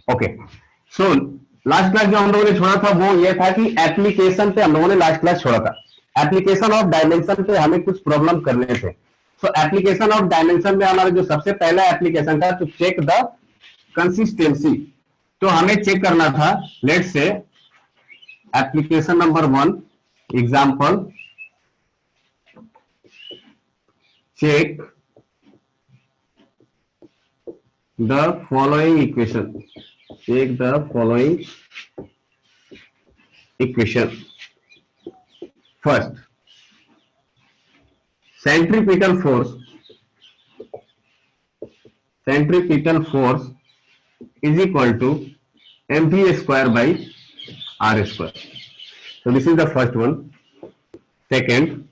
Okay, so last class जो हम लोगों ने छोड़ा था वो ये था कि एप्लीकेशन पे हम लोगों ने लास्ट क्लास छोड़ा था। एप्लीकेशन ऑफ डायमेंशन पे हमें कुछ प्रॉब्लम करने थे। सो एप्लीकेशन ऑफ डायमेंशन में हमारा जो सबसे पहला एप्लीकेशन था टू चेक द कंसिस्टेंसी। तो हमें चेक करना था, लेट्स से application number 1 example, check the following equation. Take the following equation. First, centripetal force is equal to mv square by r square. So this is the first one. Second,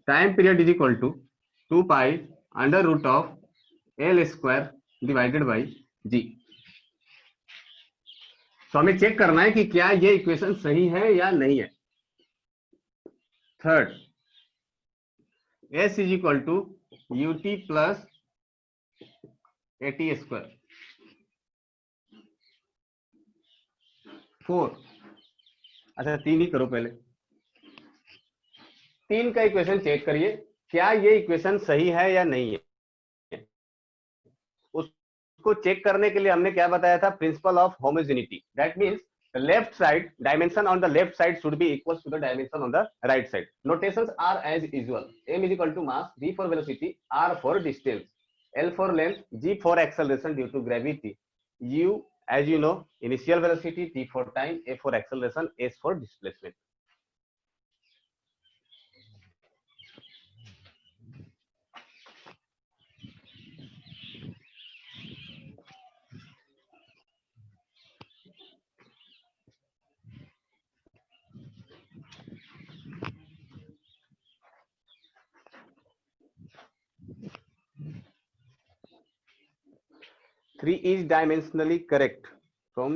time period is equal to 2 pi under root of L square divided by G. तो हमें check करना है कि क्या ये equation सही है या नहीं है। Third, S is equal to ut plus at square. 4, अच्छा 3 ही करो पहले। 3 का इक्वेशन चेक करिए, क्या ये इक्वेशन सही है या नहीं है। उसको चेक करने के लिए हमने क्या बताया था, principle of homogeneity. That means the left side dimension on the left side should be equals to the dimension on the right side. Notations are as usual. M is equal to mass, V for velocity, R for distance, L for length, G for acceleration due to gravity, U as you know initial velocity, T for time, A for acceleration, S for displacement. Three is dimensionally correct from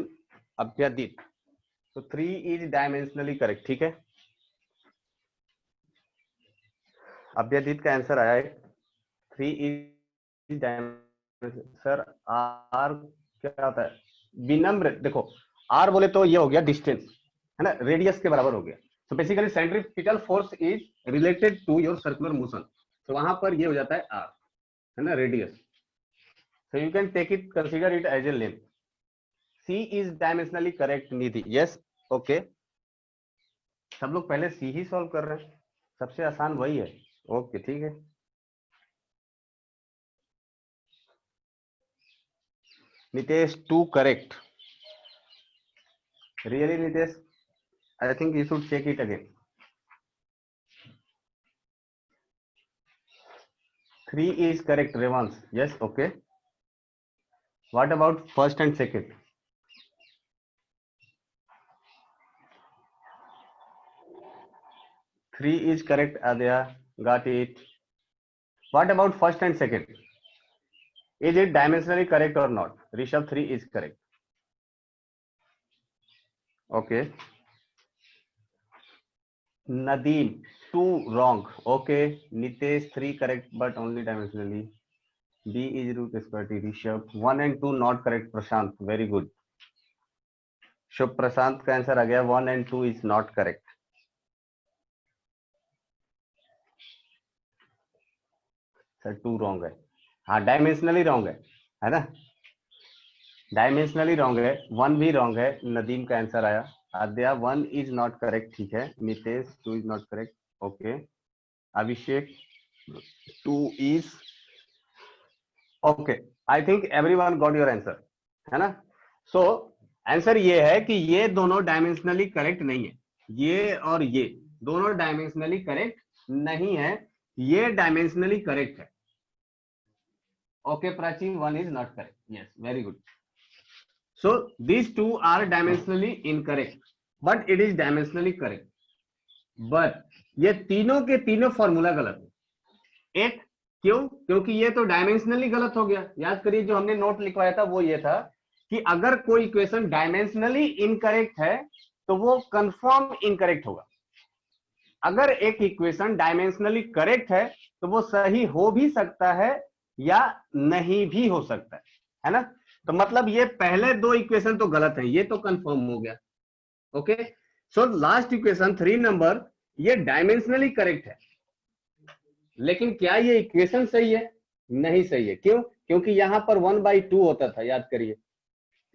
Abhyadit. So 3 is dimensionally correct. ठीक है, अभ्यादीत का answer आया है 3 is dimension. Sir are क्या होता है, विनम्र। देखो आर बोले तो ये हो गया डिस्टेंस, है ना, रेडियस के बराबर हो गया। तो basically centripetal force is related to your circular motion, तो वहां पर ये हो जाता है आर, है ना, radius. So you can take it, consider it as a length. C is dimensionally correct Nidhi, yes okay. सब लोग पहले सी ही सॉल्व कर रहे हैं, सबसे आसान वही है। ओके ठीक है, Nitesh 2 correct. Really Nitesh, I think you should check it again. 3 is correct, Revans, yes okay. What about first and second? 3 is correct, Adya, got it. What about first and second? Is it dimensionally correct or not? Rishabh, 3 is correct. Okay. Nadeem, 2 wrong. Okay. Nitesh, 3 correct but only dimensionally. B is root square T. Rishabh, 1 and 2 not correct. Prashant, very good. शुभ प्रशांत का answer आ गया 1 and 2 is not correct. Sir 2 wrong है, हाँ dimensionally wrong है ना, dimensionally wrong है। 1 भी wrong है, नदीम का आंसर आया। आद्या 1 इज नॉट करेक्ट, ठीक है। Nitesh 2 is not correct, okay. Abhishek 2 is okay. I think everyone got your answer, है ना। सो आंसर ये है कि ये दोनों डायमेंशनली करेक्ट नहीं है, ये और ये दोनों डायमेंशनली करेक्ट नहीं है, ये डायमेंशनली करेक्ट है। Okay, Prachi, 1 is not correct. Yes, very good. So these 2 are dimensionally incorrect, but it is dimensionally correct. But ये तीनों के तीनों फॉर्मूला गलत है। एक क्यों? क्योंकि ये तो डायमेंशनली गलत हो गया। याद करिए जो हमने नोट लिखवाया था वो ये था कि अगर कोई इक्वेशन डायमेंशनली इनकरेक्ट है तो वो कंफर्म इनकरेक्ट होगा। अगर एक इक्वेशन डायमेंशनली करेक्ट है तो वो सही हो भी सकता है या नहीं भी हो सकता है ना। तो मतलब ये पहले दो इक्वेशन तो गलत है, ये तो कंफर्म हो गया। Okay, so last equation 3 number ये डायमेंशनली करेक्ट है, लेकिन क्या ये इक्वेशन सही है? नहीं सही है। क्यों? क्योंकि यहां पर 1/2 होता था, याद करिए।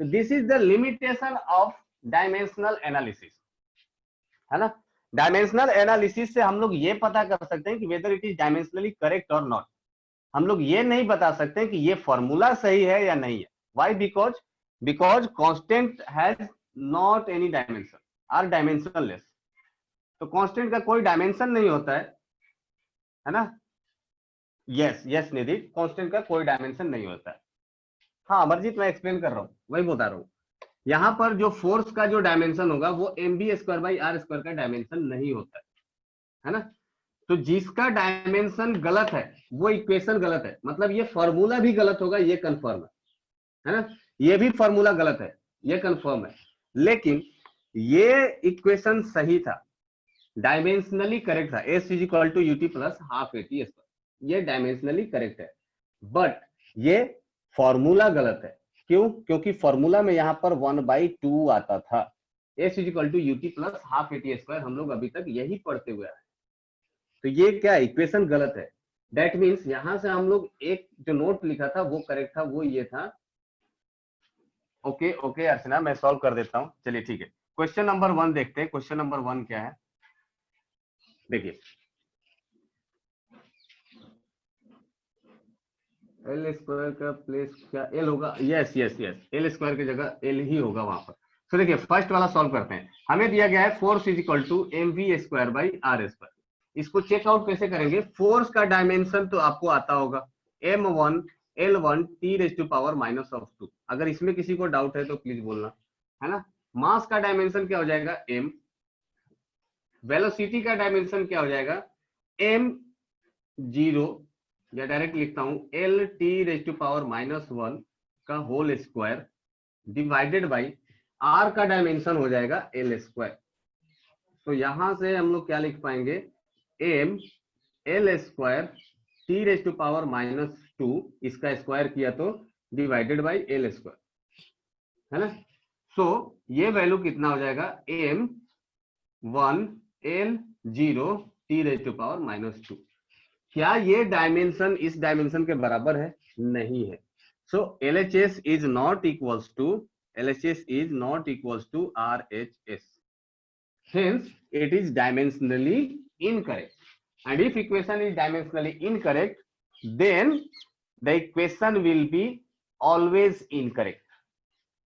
तो this is the limitation of dimensional analysis, है ना। डायमेंशनल एनालिसिस से हम लोग ये पता कर सकते हैं कि whether it is dimensionally correct और नॉट। हम लोग ये नहीं बता सकते कि ये फॉर्मूला सही है या नहीं है। Why? Because constant has not any dimension, are dimensionless. तो कांस्टेंट का कोई डायमेंशन नहीं होता है ना। यस यस निधि, कांस्टेंट का कोई डायमेंशन नहीं होता है। हाँ अमरजीत, मैं एक्सप्लेन कर रहा हूँ, वही बता रहा हूँ। यहाँ पर जो फोर्स का जो डायमेंशन होगा वो mv²/r² का डायमेंशन नहीं होता है ना। तो जिसका डायमेंशन गलत है वो इक्वेशन गलत है, मतलब ये फॉर्मूला भी गलत होगा, ये कंफर्म है ना। ये भी फॉर्मूला गलत है, ये कंफर्म है। लेकिन ये इक्वेशन सही था, डायमेंशनली करेक्ट था, s = ut + ½ AT², ये डायमेंशनली करेक्ट है। बट ये फॉर्मूला गलत है। क्यों? क्योंकि फॉर्मूला में यहां पर 1/2 आता था। s = ut + ½ AT², हम लोग अभी तक यही पढ़ते हुए आए। तो ये क्या इक्वेशन गलत है। दैट मीन्स यहां से हम लोग एक जो नोट लिखा था वो करेक्ट था, वो ये था। ओके ओके अर्चना, मैं सॉल्व कर देता हूं। चलिए ठीक है, क्वेश्चन नंबर 1 देखते हैं। क्वेश्चन नंबर 1 क्या है, देखिए। L² का प्लेस क्या एल होगा? यस यस यस, L² की जगह एल ही होगा वहां पर। तो देखिए फर्स्ट वाला सॉल्व करते हैं। हमें दिया गया है फोर्स = mv²/r²। इसको चेकआउट कैसे करेंगे? फोर्स का डायमेंशन तो आपको आता होगा, m1 L1 T⁻⁻²। अगर इसमें किसी को डाउट है तो प्लीज बोलना, है ना। मास का डायमेंशन क्या हो जाएगा? m। वेलोसिटी का डायमेंशन क्या हो जाएगा? m0, या डायरेक्ट लिखता हूं L⁻⁻1 का whole square divided by r का डायमेंशन हो जाएगा L²। तो यहां से हम लोग क्या लिख पाएंगे? m L² T⁻⁻2, इसका स्क्वायर किया तो डिवाइडेड बाई L², है ना। सो ये वैल्यू कितना हो जाएगा? m1 L0 T⁻⁻2। क्या ये डायमेंशन इस डायमेंशन के बराबर है? नहीं है। So LHS is not equals to RHS, hence it is dimensionally incorrect. And if equation is dimensionally incorrect, then the equation will be always incorrect.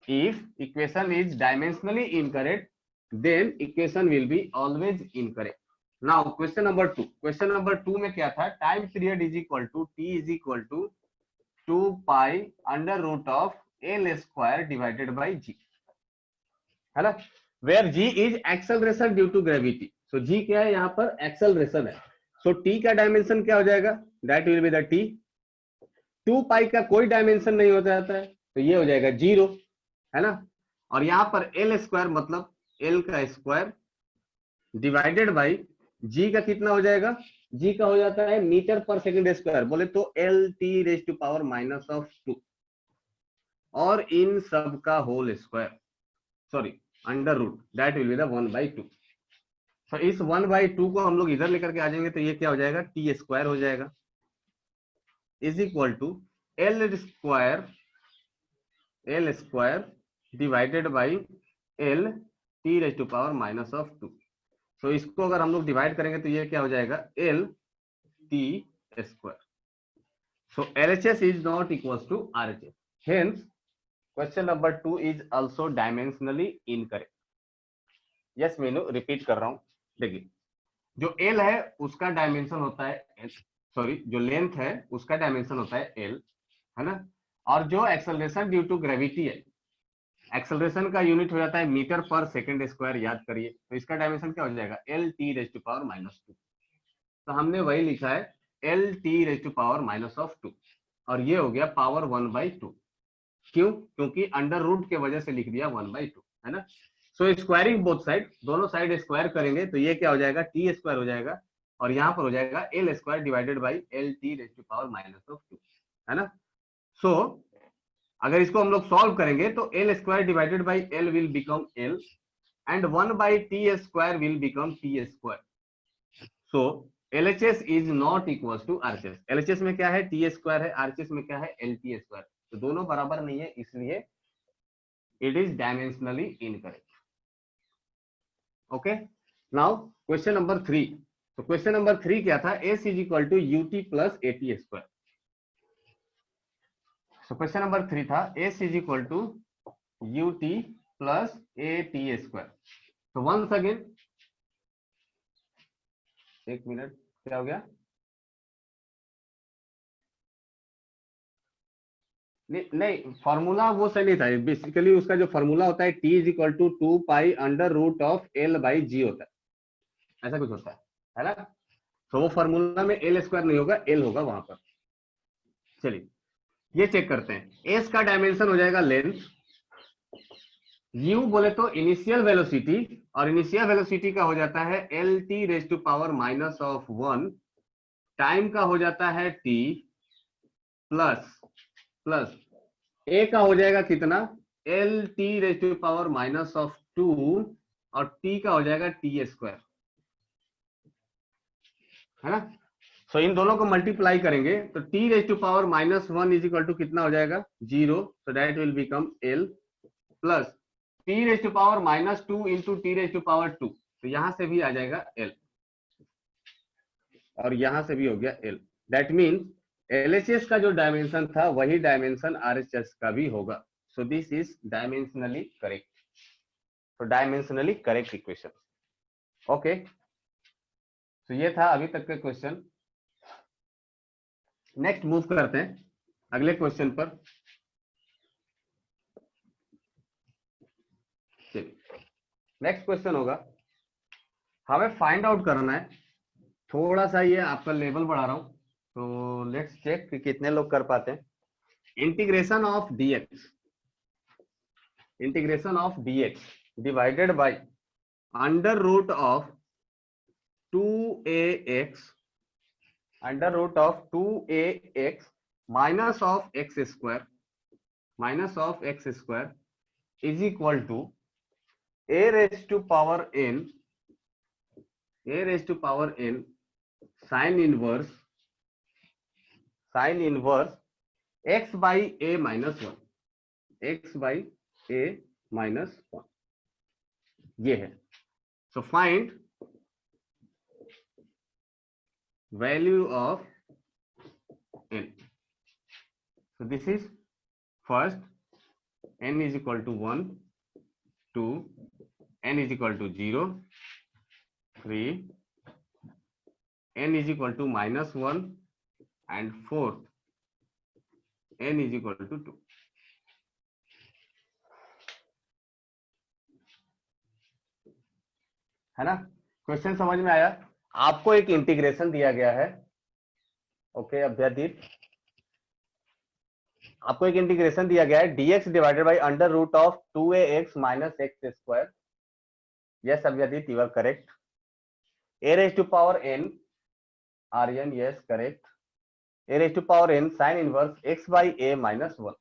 If equation is dimensionally incorrect, then equation will be always incorrect. Now question number 2. Question number 2 में क्या था? Time period is equal to t is equal to 2 pi under root of L² divided by g, है ना। Where g is acceleration due to gravity. So g क्या है? यहाँ पर acceleration है। So t का डायमेंशन क्या हो जाएगा? That will be the t. 2 पाई का कोई डायमेंशन नहीं होता जाता है, तो ये हो जाएगा 0, है ना। और यहाँ पर L² मतलब L का स्क्वायर डिवाइडेड बाई जी का कितना हो जाएगा? जी का हो जाता है मीटर पर सेकंड स्क्वायर, बोले तो L⁻⁻², और इन सब का whole square, sorry under root, that will be the 1/2। तो इस 1/2 को हम लोग इधर लेकर के आ जाएंगे तो ये क्या हो जाएगा? t² हो जाएगा, is equal to L² divided by L⁻⁻²। तो इसको अगर हम लोग डिवाइड करेंगे तो ये क्या हो जाएगा? L⁻²। So LHS is not equals to RHS. Hence, question number 2 is also dimensionally incorrect. Yes Meenu, repeat कर रहा हूं। देखिए जो L है उसका डायमेंशन होता है L, सॉरी जो लेंथ है उसका डायमेंशन होता है L, है ना। और जो एक्सेलरेशन ड्यू टू ग्रेविटी है, एक्सेलरेशन का यूनिट हो जाता है मीटर पर सेकंड स्क्वायर, याद करिए। तो इसका डायमेंशन क्या हो जाएगा? L⁻⁻²। तो हमने वही लिखा है L⁻⁻², और ये हो गया पावर 1/2। क्यों? क्योंकि अंडर रूट के वजह से लिख दिया 1/2, है ना। सो स्क्वायरिंग बोथ साइड, दोनों साइड स्क्वायर करेंगे तो ये क्या हो जाएगा, टी स्क्वायर हो जाएगा, और यहाँ पर हो जाएगा L square divided by L T raise to power minus of 2, है ना। सो अगर इसको हम लोग सॉल्व करेंगे तो L square divided by L will become L and 1/t square will become T square. So LHS is not equal to RHS। LHS में क्या है, टी स्क्वायर है, RHS में क्या है, एल टी स्क्वायर। तो दोनों बराबर नहीं है, इसलिए it is dimensionally incorrect. Okay, now question number 3। तो क्वेश्चन नंबर 3 क्या था, S is equal to UT plus AT square. So question number 3 था S is equal to UT plus A T square. तो वंस अगेन, एक minute, क्या हो गया? नहीं, फॉर्मूला वो सही नहीं था। बेसिकली उसका जो फॉर्मूला होता है T is equal to 2 pi under root of L by G होता है, ऐसा कुछ होता है ना। तो वो फॉर्मूला में एल स्क्वायर नहीं होगा, एल होगा वहां पर। चलिए ये चेक करते हैं। एस का डायमेंशन हो जाएगा लेंथ, यू बोले तो इनिशियल वेलोसिटी, और इनिशियल वेलोसिटी का हो जाता है L T raise to power minus of 1, time का हो जाता है टी, प्लस प्लस ए का हो जाएगा कितना, L T raise to power minus of 2, और टी का हो जाएगा टी स्क्वायर, है ना। सो इन दोनों को मल्टीप्लाई करेंगे तो T raise to power minus 1 is equal to कितना हो जाएगा, 0। So that will become L, plus T raise to power minus 2 into T raise to power 2, तो यहां से भी आ जाएगा एल, और यहां से भी हो गया एल। दैट मीन्स एलएचएस का जो डायमेंशन था वही डायमेंशन आरएचएस का भी होगा। सो दिस इज डायमेंशनली करेक्ट। तो डायमेंशनली करेक्ट इक्वेशन। ओके, तो ये था अभी तक का क्वेश्चन। नेक्स्ट मूव करते हैं अगले क्वेश्चन पर। चलिए नेक्स्ट क्वेश्चन होगा, हमें फाइंड आउट करना है, थोड़ा सा ये आपका लेवल बढ़ा रहा हूं, तो लेट्स चेक कि कितने लोग कर पाते हैं। Integration of DX, integration of DX divided by under root of 2ax, under root of 2ax minus of X square, minus of X square is equal to a raised to power n, a raised to power n sin inverse x by a minus 1, x by a minus 1, ये है। So find value of n। So this is first, n is equal to 1, 2, n is equal to 0, 3, n is equal to minus 1, and fourth, n is equal to 2। है ना, question समझ में आया? आपको एक integration दिया गया है, ओके अभ्यादीप, आपको एक इंटीग्रेशन दिया गया है dx divided by under root of 2ax minus x square. Yes Abhyadeep, you are correct. a raised to power n, Aryan, yes correct, a raised to power n sin inverse x by a minus 1।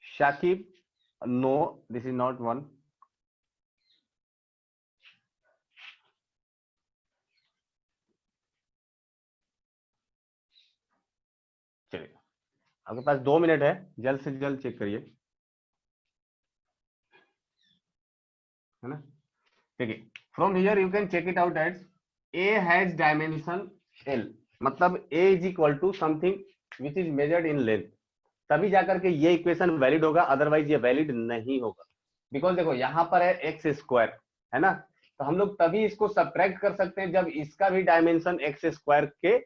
Shakib, no, this is not 1। चलिए आपके पास 2 minute है, जल्द से जल्द check करिए, है ना। ठीक है, from here you can check it out as A has dimension L, मतलब A is equal to something which is measured in length, तभी जाकर के ये इक्वेशन वैलिड होगा, अदरवाइज ये वैलिड नहीं होगा। बिकॉज देखो यहाँ पर है एक्स स्क्वायर, है ना, तो हम लोग तभी इसको सब्ट्रैक्ट कर सकते हैं जब इसका भी डायमेंशन एक्स स्क्वायर के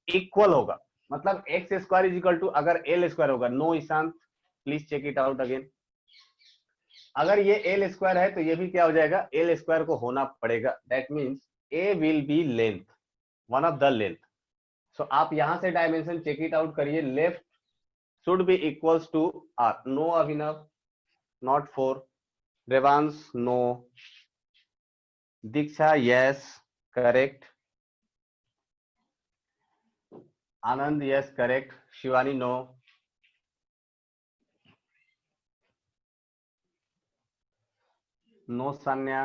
इक्वल होगा। मतलब X square is equal to, अगर एल स्क्वायर होगा, no Ishant please check it out again, अगर ये एल स्क्वायर है तो ये भी क्या हो जाएगा, एल स्क्वायर को होना पड़ेगा। That means A will be length, one of the length, so आप यहां से डायमेंशन चेक इट आउट करिए, left should be equals to R. No Abhinav, not 4, Revansh no, Diksha yes correct, Anand yes correct, Shivani no, no Sanya,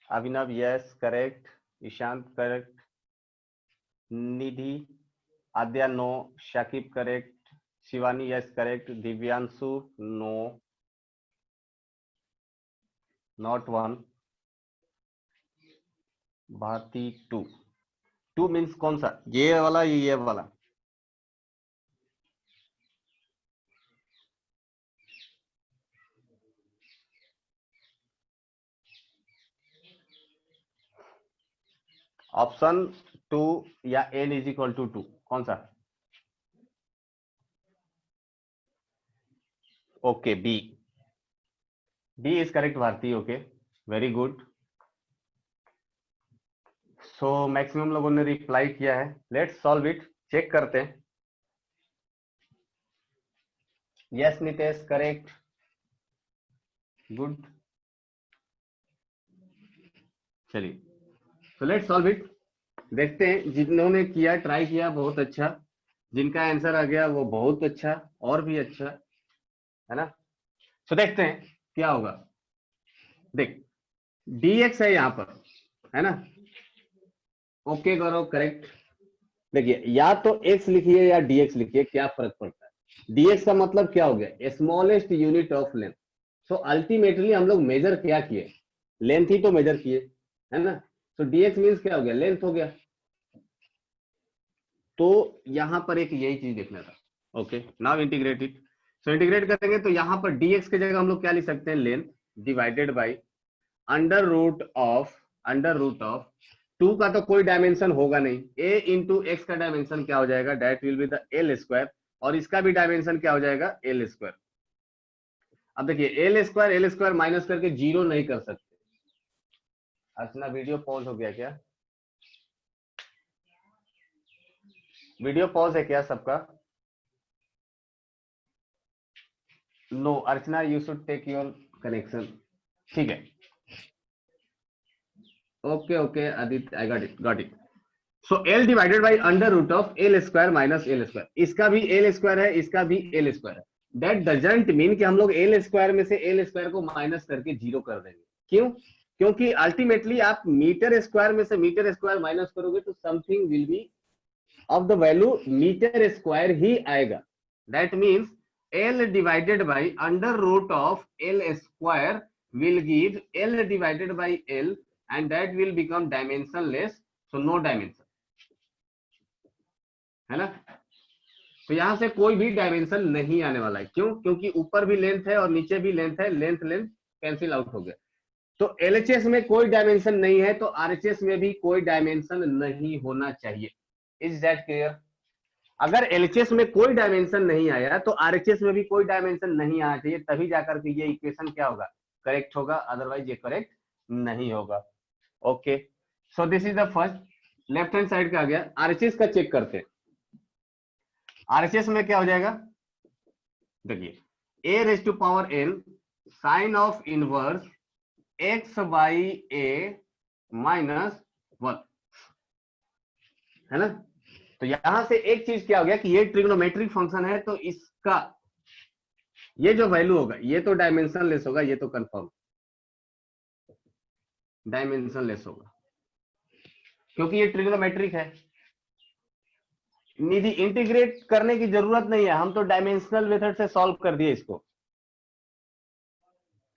Abhinav yes correct, Ishant correct, Nidhi, Aadya no, Shakib correct, Shivani yes correct, Divyanshu no, not 1, Bharti 2। 2 means कौन सा, ये वाला ये वाला? ऑप्शन 2 या n इज इक्वल टू 2, कौन सा? Okay B, B is correct Bharti. Okay very good. So maximum लोगों ने रिप्लाई किया है, लेट्स सॉल्व इट, चेक करते हैं। Yes Nitesh correct, good. चलिए सो लेट्स सॉल्व इट, देखते हैं। जिन्होंने किया, ट्राई किया, बहुत अच्छा। जिनका आंसर आ गया वो बहुत अच्छा, और भी अच्छा, है ना। सो देखते हैं क्या होगा। देख dx है यहाँ पर, है ना। ओके करो, करेक्ट। देखिए या तो x लिखिए या dx लिखिए, क्या फर्क पड़ता है। dx का मतलब क्या हो गया, smallest unit of length. So ultimately हम लोग मेजर क्या किए, लेंथ ही तो मेजर किए, है ना। सो dx मीन्स क्या हो गया, लेंथ हो गया। तो यहां पर एक यही चीज देखना था। Okay now integrate it. So integrate करेंगे तो यहां पर dx की जगह हम लोग क्या लिख सकते हैं, length divided by under root of 2 का तो कोई डायमेंशन होगा नहीं, a इंटू एक्स का डायमेंशन क्या हो जाएगा, that will be the L square, और इसका भी डायमेंशन क्या हो जाएगा, एल स्क्वायर। अब देखिए एल स्क्वायर माइनस करके जीरो नहीं कर सकते। अर्चना वीडियो पॉज हो गया क्या, वीडियो पॉज है क्या सबका? No Archana, you should take your connection. ठीक है, okay okay Aditya, I got it. So L divided by under root of L square minus L square, इसका भी एल स्क्वायर है, इसका भी एल स्क्वायर है। दैट डजंट मीन कि हम लोग एल स्क्वायर में से एल स्क्वायर को माइनस करके जीरो कर देंगे। क्यों? क्योंकि अल्टीमेटली आप मीटर स्क्वायर में से मीटर स्क्वायर माइनस करोगे तो something will be of the value metre square ही आएगा। That means L divided by under root of L square will give L divided by L and that will become dimensionless, so no dimension, है ना। तो यहां से कोई भी dimension नहीं आने वाला है। क्यों? क्योंकि ऊपर भी लेंथ है और नीचे भी लेंथ है, लेंथ लेंथ कैंसिल आउट हो गया। तो एलएचएस में कोई डायमेंशन नहीं है, तो आरएचएस में भी कोई डायमेंशन नहीं होना चाहिए। Is that clear? अगर एलएचएस में कोई डायमेंशन नहीं आया तो आरएचएस में भी कोई डायमेंशन नहीं आना चाहिए, तभी जाकर के ये इक्वेशन क्या होगा, करेक्ट होगा, अदरवाइज ये करेक्ट नहीं होगा। Okay so this is the first, left hand side का आ गया। आरएचएस का चेक करते हैं। आरएचएस में क्या हो जाएगा, देखिए a raise to power n sine of inverse x by a minus 1, है ना। तो यहां से एक चीज क्या हो गया कि ये ट्रिग्नोमेट्रिक फंक्शन है, तो इसका ये जो वैल्यू होगा ये तो डायमेंशन लेस होगा, ये तो कंफर्म डायमेंशन लेस होगा क्योंकि ये ट्रिग्नोमेट्रिक है। निधि इंटीग्रेट करने की जरूरत नहीं है, हम तो डायमेंशनल मेथड से सॉल्व कर दिए इसको,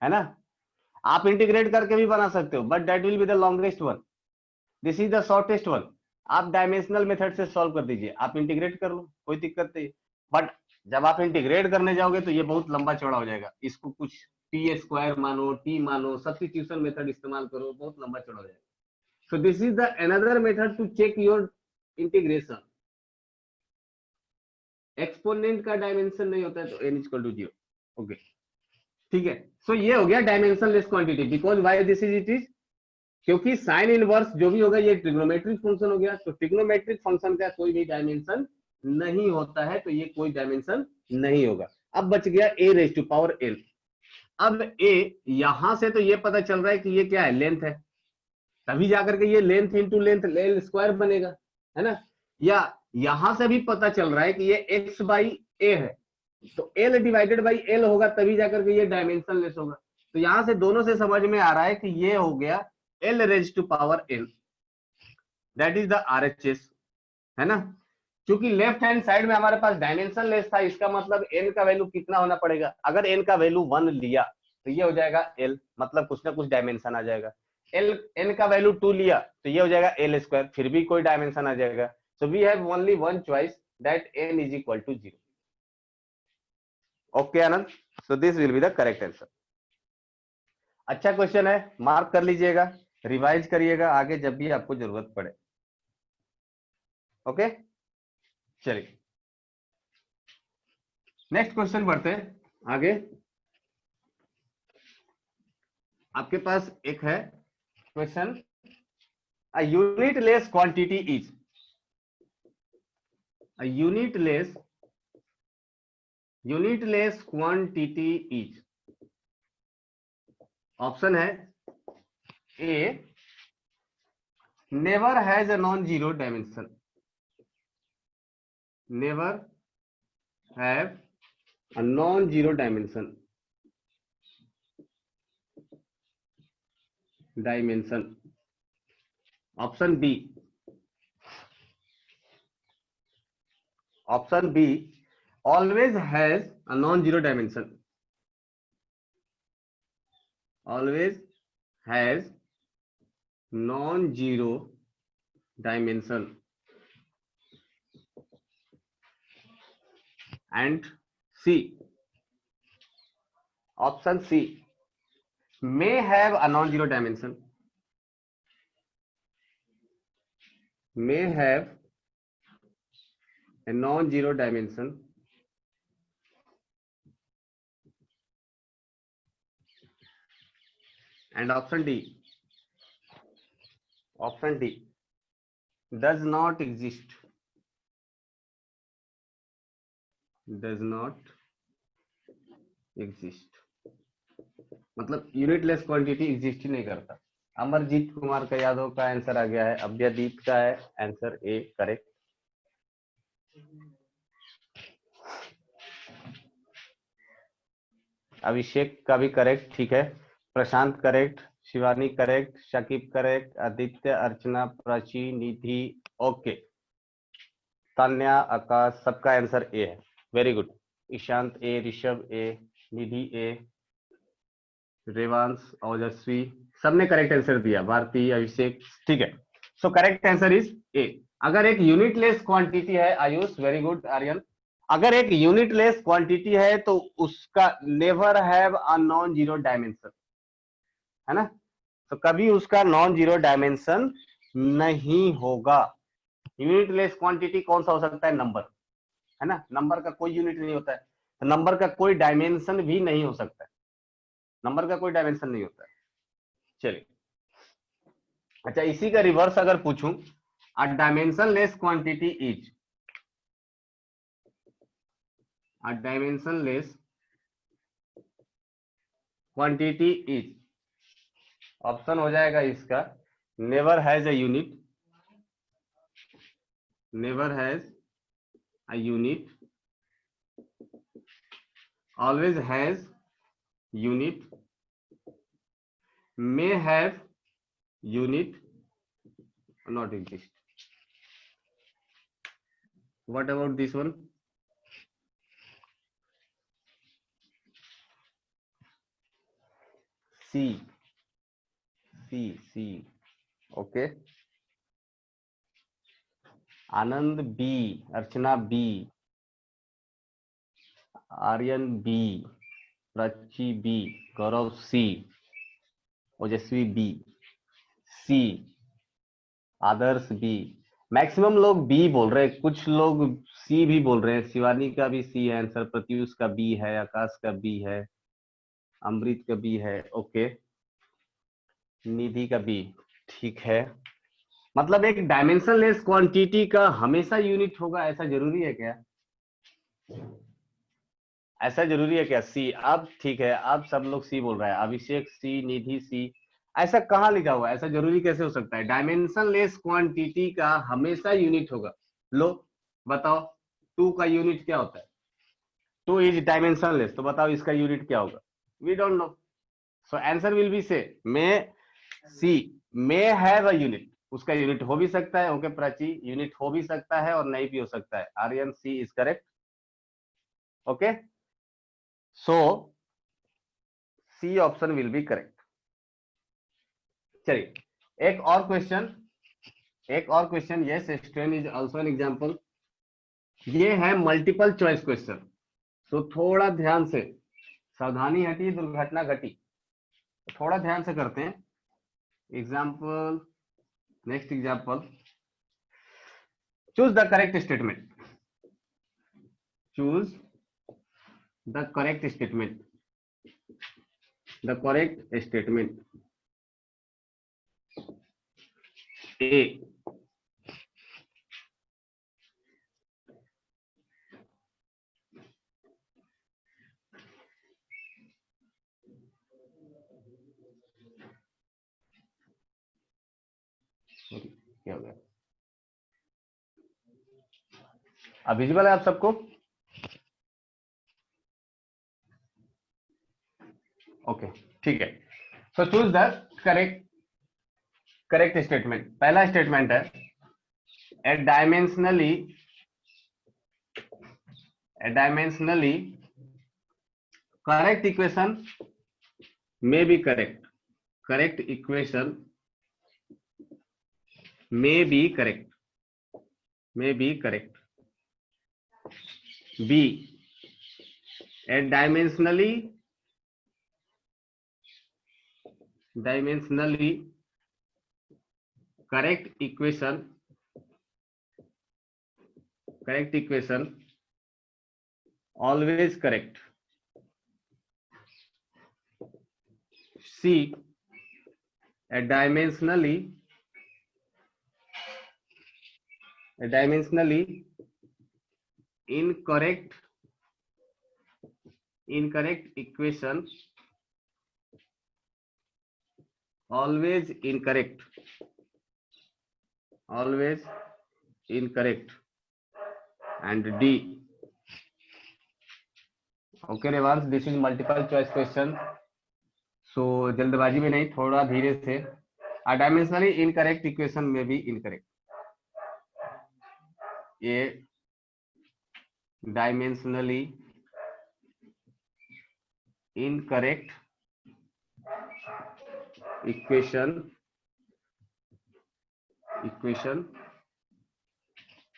है ना। आप इंटीग्रेट करके भी बना सकते हो but that will be the longest one, this is the shortest one. आप डायमेंशनल मेथड से सॉल्व कर दीजिए, आप इंटीग्रेट कर लो, कोई दिक्कत नहीं। बट जब आप इंटीग्रेट करने जाओगे तो ये बहुत लंबा चौड़ा हो जाएगा, इसको कुछ टी स्क्वायर मानो, टी मानो, सब्स्टिट्यूशन मेथड इस्तेमाल करो, बहुत लंबा चौड़ा हो जाएगा। So this is the another method to check your integration. Exponent का डायमेंशन नहीं होता है तो n इक्वल टू 0। ओके ठीक है। सो ये हो गया dimensionless quantity, because why this is it is क्योंकि साइन इनवर्स जो भी होगा ये ट्रिग्नोमेट्रिक फंक्शन हो गया, तो ट्रिग्नोमेट्रिक फंक्शन का कोई भी डायमेंशन नहीं होता है, तो ये कोई डायमेंशन नहीं होगा। अब बच गया ए रेज टू पावर एन। अब ए यहां से तो ये पता चल रहा है कि ये क्या है, लेंथ है, तभी जाकर के ये length into length L square बनेगा, है ना। या यहां से भी पता चल रहा है कि ये एक्स बाई ए है, तो एल डिवाइडेड बाई एल होगा, तभी जाकर के ये डायमेंशन लेस होगा। तो यहां से दोनों से समझ में आ रहा है कि ये हो गया L raise to power N, that is the RHS, है ना। क्योंकि लेफ्ट हैंड साइड में हमारे पास डायमेंशन लेस था, इसका मतलब एन का वैल्यू कितना होना पड़ेगा, अगर एन का वैल्यू 1 लिया तो ये हो जाएगा एल, मतलब कुछ ना कुछ डायमेंशन आ जाएगा। एल एन का वैल्यू 2 लिया तो ये हो जाएगा एल स्क्वायर, फिर भी कोई डायमेंशन आ जाएगा। So we have only one choice, that N is equal to 0। Okay Anand, so this will be the correct answer. अच्छा क्वेश्चन है, मार्क कर लीजिएगा, रिवाइज करिएगा आगे जब भी आपको जरूरत पड़े। ओके चलिए नेक्स्ट क्वेश्चन बढ़ते हैं आगे। आपके पास एक है question, a unitless quantity is, a unitless quantity is, option है A never has a non zero dimension, never have a non zero dimension, option B, option B always has a non zero dimension, always has non zero dimension, and C, option C may have a non-zero dimension, may have a non-zero dimension, and option D, option D does not exist, does not exist, मतलब unitless quantity exist ही नहीं करता। अमरजीत कुमार का यादव का answer आ गया है, अभ्यदीप का है आंसर ए करेक्ट। अभिषेक का भी करेक्ट, ठीक है। Prashant correct, Shivani correct, Shakib correct, Aditya, Archana, Prachi, Nidhi okay, Tanya, Akash सबका आंसर ए है, very good. Ishant A, Rishabh A, Nidhi A, Revansh, Ojaswi सबने करेक्ट आंसर दिया, भारती, अभिषेक, ठीक है। So correct answer is A. अगर एक यूनिटलेस क्वांटिटी है, आयुष वेरी गुड, आर्यन, अगर एक यूनिटलेस क्वांटिटी है तो उसका never have a non zero dimension, है ना, तो कभी उसका नॉन जीरो डायमेंशन नहीं होगा। यूनिटलेस क्वांटिटी कौन सा हो सकता है, नंबर, है ना, नंबर का कोई यूनिट नहीं होता है, तो नंबर का कोई डायमेंशन भी नहीं हो सकता है, नंबर का कोई डायमेंशन नहीं होता है। चलिए अच्छा, इसी का रिवर्स अगर पूछूं, a dimensionless quantity is, a dimensionless quantity is, option हो जाएगा इसका never has a unit, never has a unit, always has unit, may have unit, not exist. What about this one? C, C, okay. Anand B, Archana B, Aryan B, Prachi B, Gaurav C, Ojaswi B, C, Adarsh B, maximum लोग B बोल रहे हैं, कुछ लोग सी भी बोल रहे हैं, शिवानी का भी सी है आंसर, प्रत्युष का बी है, आकाश का बी है, अमृत का बी है, ओके, निधि का बी, ठीक है, मतलब एक डायमेंशनलेस क्वांटिटी का हमेशा यूनिट होगा, ऐसा जरूरी है क्या? ऐसा जरूरी है क्या? सी, अब ठीक है, अब सब लोग सी बोल रहा है, अभिषेक सी, निधि सी, ऐसा कहाँ लिखा हुआ है? ऐसा जरूरी कैसे हो सकता है? डायमेंशनलेस क्वांटिटी का हमेशा यूनिट होगा। लो बताओ, टू का यूनिट क्या होता है? टू इज डायमेंशनलेस, तो बताओ इसका यूनिट क्या होगा? We don't know, so answer will be say may, C may have a unit, उसका यूनिट हो भी सकता है। ओके प्राची, यूनिट हो भी सकता है और नहीं भी हो सकता है। Aryan C is correct. Okay, so C option will be correct. चलिए एक और क्वेश्चन, एक और question, yes strain is also an example. ये है मल्टीपल चॉइस क्वेश्चन, तो थोड़ा ध्यान से, सावधानी हटी दुर्घटना घटी, थोड़ा ध्यान से करते हैं। Example, next example, choose the correct statement, choose the correct statement, the correct statement. A, क्या हो गया? अब विजिबल है आप सबको? ओके ठीक है, so choose the correct correct statement. पहला स्टेटमेंट है A dimensionally correct equation may be correct, correct equation may be correct, may be correct. B, a dimensionally correct equation always correct. C, a dimensionally incorrect equation always incorrect, and D, okay Revansh, this is multiple choice question, so जल्दबाजी में नहीं, थोड़ा धीरे से। A dimensionally incorrect equation may be incorrect, ये dimensionally incorrect equation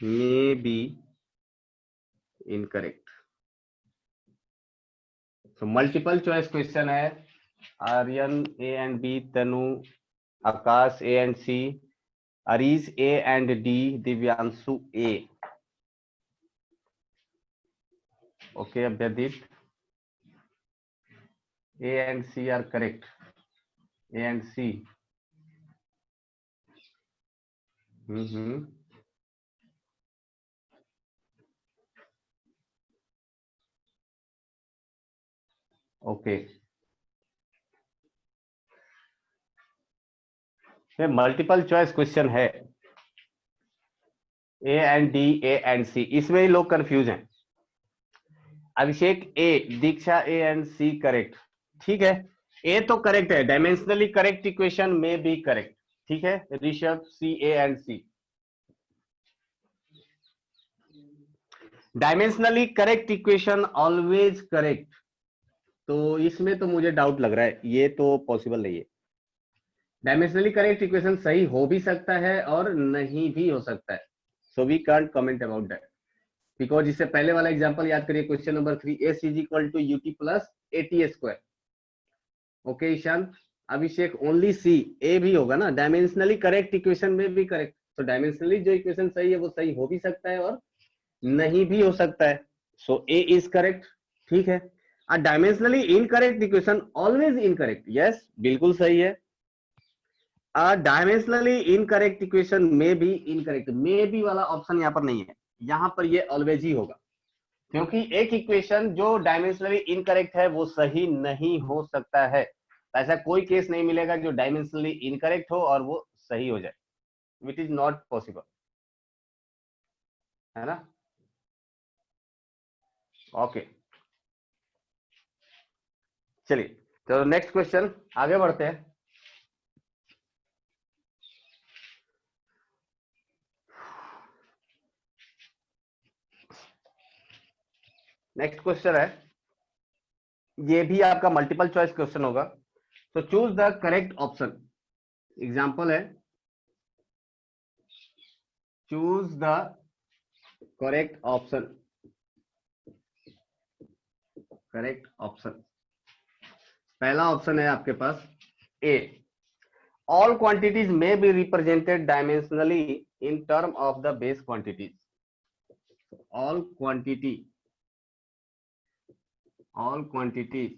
may be incorrect. So multiple choice question है, Aryan A and B, Tanu, Akash A and C, Areej A and D, Divyanshu A. Okay, Abhyadeep, A and C are correct. A and C. Okay, ये multiple choice question है, A and D, A and C, इसमें ही लोग confuse हैं। अभिषेक ए, दीक्षा ए and C correct, ठीक है, ए तो correct है, डायमेंशनली करेक्ट इक्वेशन में बी करेक्ट, ठीक है। Rishabh C, A and C, dimensionally correct equation always correct, तो इसमें तो मुझे डाउट लग रहा है, ये तो पॉसिबल नहीं है। डायमेंशनली करेक्ट इक्वेशन सही हो भी सकता है और नहीं भी हो सकता है, so we can't comment about that, because इससे पहले वाला एग्जांपल याद करिए, question number 3, S is equal to UT plus AT square. Okay Ishant, Abhishek only C, A भी होगा ना, डायमेंशनली करेक्ट इक्वेशन में भी करेक्ट, तो डायमेंशनली जो इक्वेशन सही है वो सही हो भी सकता है और नहीं भी हो सकता है, सो ए इज करेक्ट, ठीक है। Dimensionally incorrect equation always incorrect, yes बिल्कुल सही है। डायमेंशनली इनकरेक्ट इक्वेशन में भी इनकरेक्ट, में भी वाला ऑप्शन यहाँ पर नहीं है, यहाँ पर ये ऑलवेज ही होगा, क्योंकि एक इक्वेशन जो डायमेंशनली इनकरेक्ट है वो सही नहीं हो सकता है। ऐसा कोई केस नहीं मिलेगा जो डायमेंशनली इनकरेक्ट हो और वो सही हो जाए, विच इज नॉट पॉसिबल, है ना। ओके चलिए, तो नेक्स्ट क्वेश्चन आगे बढ़ते हैं। नेक्स्ट क्वेश्चन है, ये भी आपका मल्टीपल चॉइस क्वेश्चन होगा, तो choose the correct option. Example है, choose the correct option, correct option. पहला ऑप्शन है आपके पास A, all quantities may be represented dimensionally in term of the base quantities. all quantities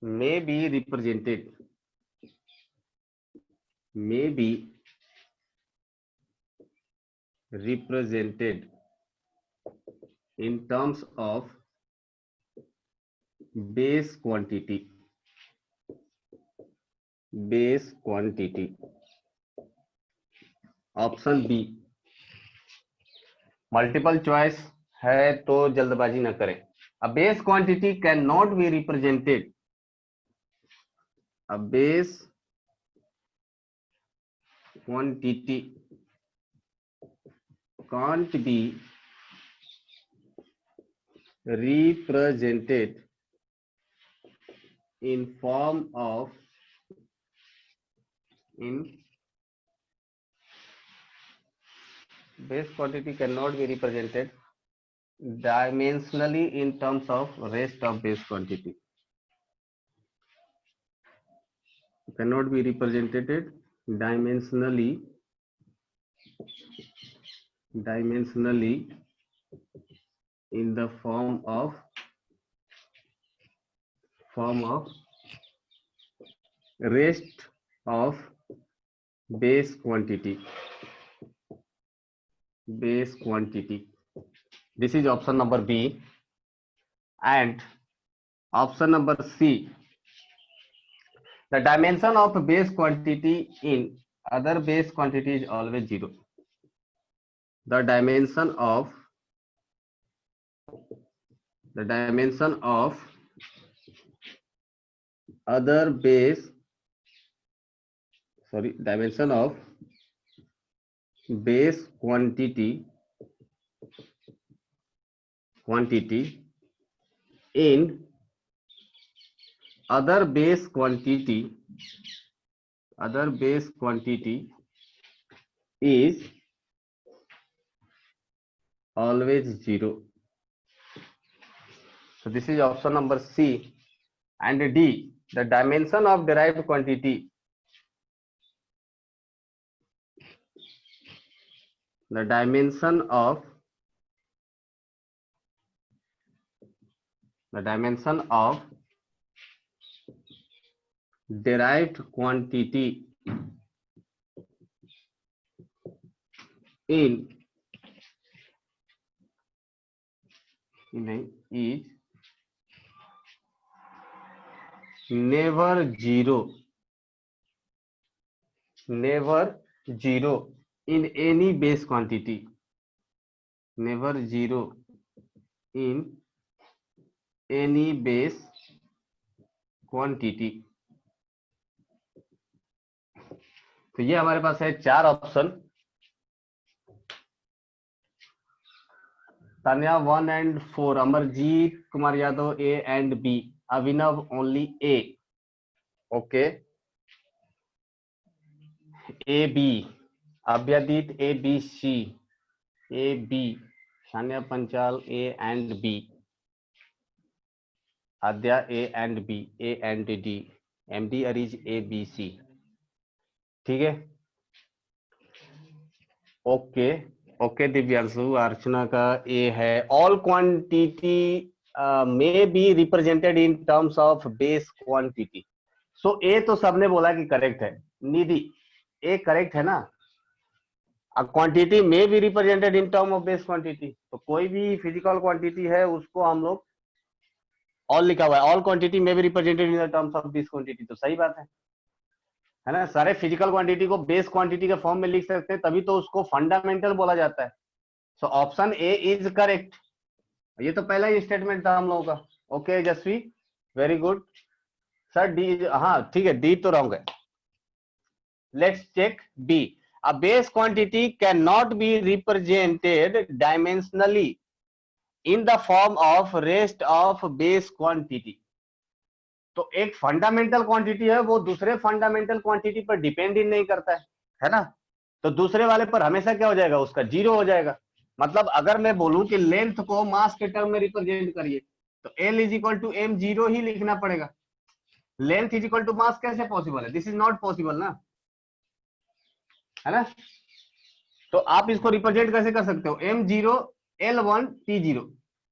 may be represented in terms of base quantity, option B. Multiple choice है तो जल्दबाजी ना करें। A base quantity cannot be represented, a base quantity can't be represented in form of base quantity cannot be represented dimensionally in terms of rest of base quantity, cannot be represented dimensionally in the form of rest of base quantity. This is option number B. And option number C, the dimension of base quantity in other base quantity is always 0. The dimension of other base, dimension of base quantity in other base quantity is always 0. So this is option number C. And D, the dimension of derived quantity, the dimension of derived quantity in is never zero in any base quantity, never zero in any base quantity. तो ये हमारे पास है 4 option, Tanya 1 and 4, Amarjeet Kumar Yadav A and B, Abhinav only A, okay, A B, Abhyadeet A B C, A B, Sanya Panchal A and B, Aadya A and B, A and D, MD Areej A B C, ठीक है। Okay okay Divyanshu, अर्चना का ए है, all quantity may be represented in terms of base quantity. सो ए तो सबने बोला कि correct है, निधि A correct है ना। A quantity may be represented in term of base quantity, तो कोई भी फिजिकल क्वांटिटी है उसको हम लोग ऑल लिखा हुआ है, ऑल क्वांटिटी में भी represented in the terms of base quantity, तो सही बात है ना। सारे फिजिकल क्वांटिटी को बेस क्वांटिटी के फॉर्म में लिख सकते हैं, तभी तो उसको फंडामेंटल बोला जाता है। So option A is correct. ये तो पहला ही स्टेटमेंट था हम लोगों का। Okay Jasvi, very good. Sir D, हाँ ठीक है, डी तो रॉन्ग है। Let's check B. A base quantity cannot be represented dimensionally in the form of rest of base quantity. तो एक फंडामेंटल क्वांटिटी है, वो दूसरे फंडामेंटल क्वांटिटी पर डिपेंड ही नहीं करता है ना। तो दूसरे वाले पर हमेशा क्या हो जाएगा, उसका जीरो हो जाएगा। मतलब अगर मैं बोलूं कि लेंथ को मास के टर्म में रिप्रेजेंट करिए, तो L is equal to M zero ही लिखना पड़ेगा। Length is equal to mass कैसे पॉसिबल है, दिस इज नॉट पॉसिबल ना, है ना। तो आप इसको रिप्रेजेंट कैसे कर सकते हो, m0 L1 T0।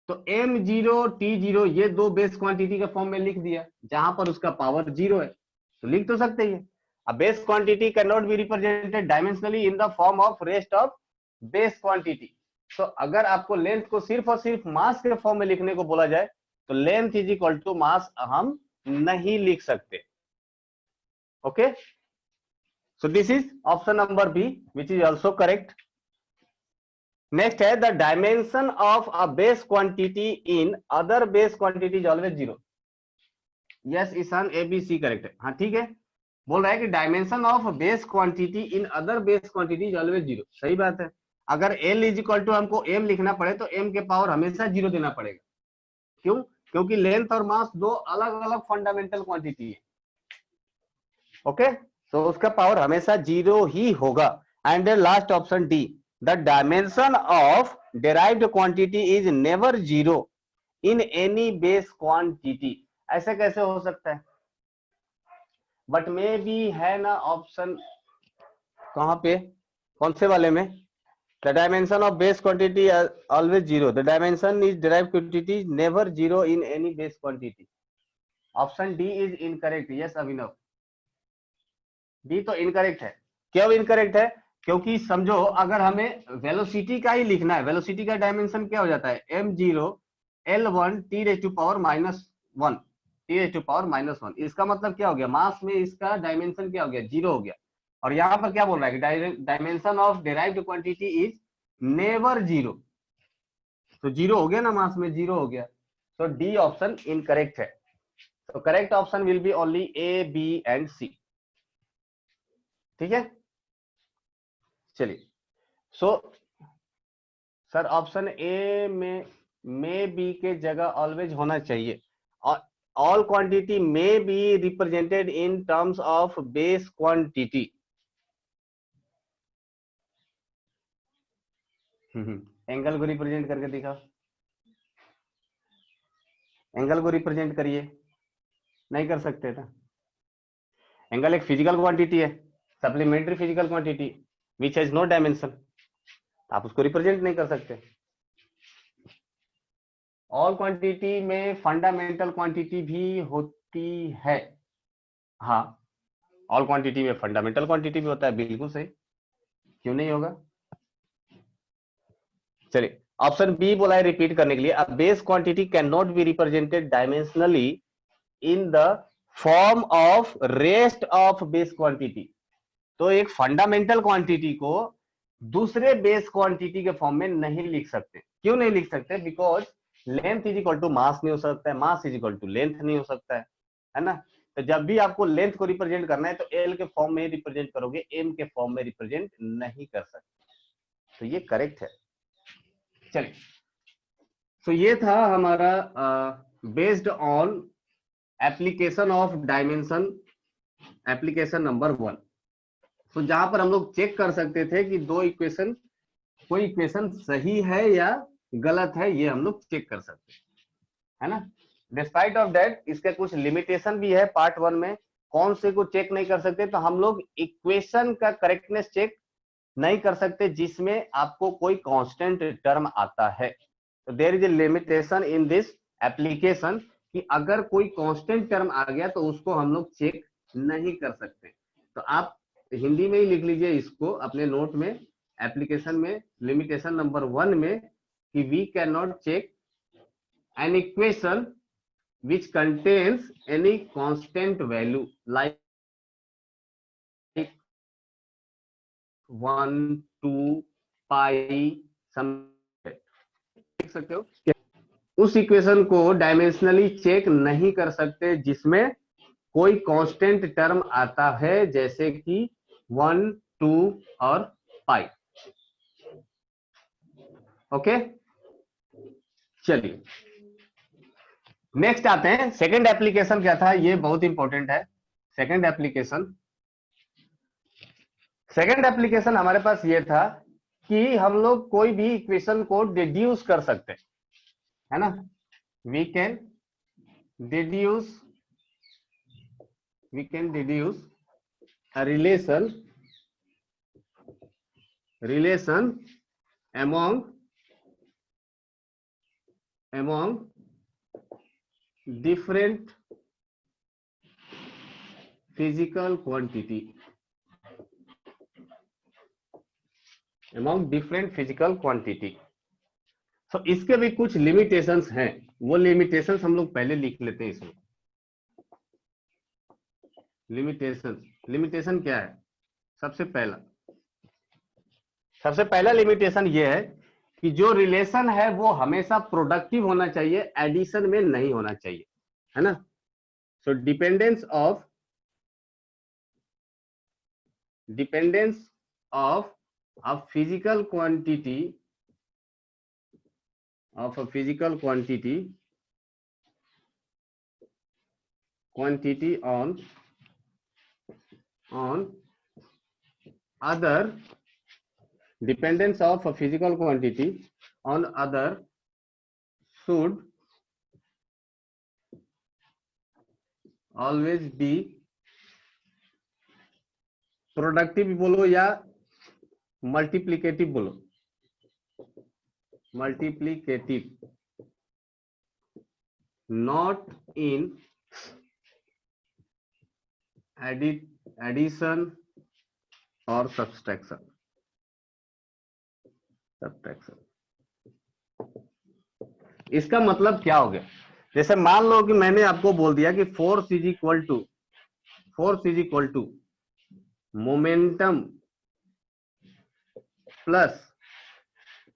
तो m0 T0 ये दो बेस क्वांटिटी के फॉर्म में लिख दिया, जहां पर उसका पावर जीरो है, तो लिख तो सकते ही है। A base quantity cannot be represented dimensionally in the form of rest of base quantity। तो अगर आपको लेंथ को सिर्फ और सिर्फ मास के फॉर्म में लिखने को बोला जाए, तो length is equal to mass हम नहीं लिख सकते। Okay, so this is option number B, which is also correct. Next है the dimension of a base quantity in other base quantity is always zero. Yes Ishan, A B C correct है। हाँ ठीक है, बोल रहा है कि dimension of base quantity in other base quantity is always zero. सही बात है। अगर L इज इक्वल टू हमको M लिखना पड़े तो M के पावर हमेशा जीरो देना पड़ेगा। क्यों? क्योंकि लेंथ और मास दो अलग अलग फंडामेंटल क्वांटिटी है। ओके, तो उसका पावर हमेशा जीरो ही होगा। And last option D, the dimension of derived quantity is never zero in any base quantity. ऐसे कैसे हो सकता है, बट मे बी है ना ऑप्शन, कहां पे, कौन से वाले में, the dimension of base quantity always zero, the dimension is derived quantity never zero in any base quantity. Option D is incorrect. Yes Abhinav, D तो इनकरेक्ट है। क्यों इनकरेक्ट है, क्योंकि समझो अगर हमें वेलोसिटी का ही लिखना है, वेलोसिटी का डायमेंशन क्या हो जाता है, m0 L1 t raise to power -1, t raise to power -1। इसका मतलब क्या हो गया, मास में इसका डायमेंशन क्या हो गया, जीरो हो गया। और यहाँ पर क्या बोल रहा है कि dimension of derived quantity is never zero, तो जीरो हो गया ना, मास में जीरो हो गया। तो डी ऑप्शन इनकरेक्ट है। तो correct option will be only A B and C. ठीक है, चलिए। सो सर ऑप्शन ए में बी के जगह ऑलवेज होना चाहिए। ऑल क्वांटिटी में be represented in terms of base quantity. Angle को रिप्रेजेंट करके दिखाओ, एंगल को रिप्रेजेंट करिए। नहीं कर सकते था। एंगल एक फिजिकल क्वांटिटी है, supplementary physical quantity which has no dimension, आप उसको रिप्रेजेंट नहीं कर सकते। ऑल क्वांटिटी में फंडामेंटल क्वांटिटी भी होती है। हाँ, ऑल क्वांटिटी में फंडामेंटल क्वांटिटी भी होता है, बिल्कुल सही, क्यों नहीं होगा। चलिए, ऑप्शन बी बोला है रिपीट करने के लिए, a base quantity can not be represented dimensionally in the form of rest of base quantity. तो एक फंडामेंटल क्वांटिटी को दूसरे बेस क्वांटिटी के फॉर्म में नहीं लिख सकते। क्यों नहीं लिख सकते, because length is equal to mass नहीं हो सकता है, mass is equal to length नहीं हो सकता है ना। तो जब भी आपको लेंथ को रिप्रेजेंट करना है तो एल के फॉर्म में रिप्रेजेंट करोगे, एम के फॉर्म में रिप्रेजेंट नहीं कर सकते। तो ये करेक्ट है। चलिए, तो ये था हमारा based on application of dimension, application number 1। तो जहां पर हम लोग चेक कर सकते थे कि दो इक्वेशन, कोई इक्वेशन सही है या गलत है, ये हम लोग चेक कर सकते है ना। डिस्पाइट ऑफ दैट इसके कुछ लिमिटेशन भी है पार्ट 1 में, कौन से को चेक नहीं कर सकते, तो हम लोग इक्वेशन का करेक्टनेस चेक नहीं कर सकते जिसमें आपको कोई कांस्टेंट टर्म आता है। तो there is a limitation in this application कि अगर कोई कांस्टेंट टर्म आ गया तो उसको हम लोग चेक नहीं कर सकते। तो आप हिंदी में ही लिख लीजिए इसको अपने नोट में, एप्लीकेशन में, लिमिटेशन नंबर 1 में, कि we can not check an equation which contains any constant value like 1 2 pi some, देख सकते हो उस इक्वेशन को डायमेंशनली चेक नहीं कर सकते जिसमें कोई कांस्टेंट टर्म आता है जैसे कि 1 2 और पाई। ओके, चलिए नेक्स्ट आते हैं। सेकंड एप्लीकेशन क्या था, ये बहुत इंपॉर्टेंट है। सेकंड एप्लीकेशन हमारे पास ये था कि हम लोग कोई भी इक्वेशन को डिड्यूस कर सकते हैं, है ना। We can deduce a relation among different physical quantity, तो इसके भी कुछ लिमिटेशंस हैं, वो लिमिटेशंस हम लोग पहले लिख लेते हैं इसमें। लिमिटेशन क्या है? सबसे पहला लिमिटेशन ये है कि जो रिलेशन है वो हमेशा प्रोडक्टिव होना चाहिए, एडिशन में नहीं होना चाहिए, है ना। So dependence of a physical quantity on other, dependence of a physical quantity on other should always be productive बोलो या मल्टीप्लिकेटिव बोलो, नॉट इन एडिशन और सब्सट्रैक्शन। इसका मतलब क्या हो गया? जैसे मान लो कि मैंने आपको बोल दिया कि force is equal to momentum plus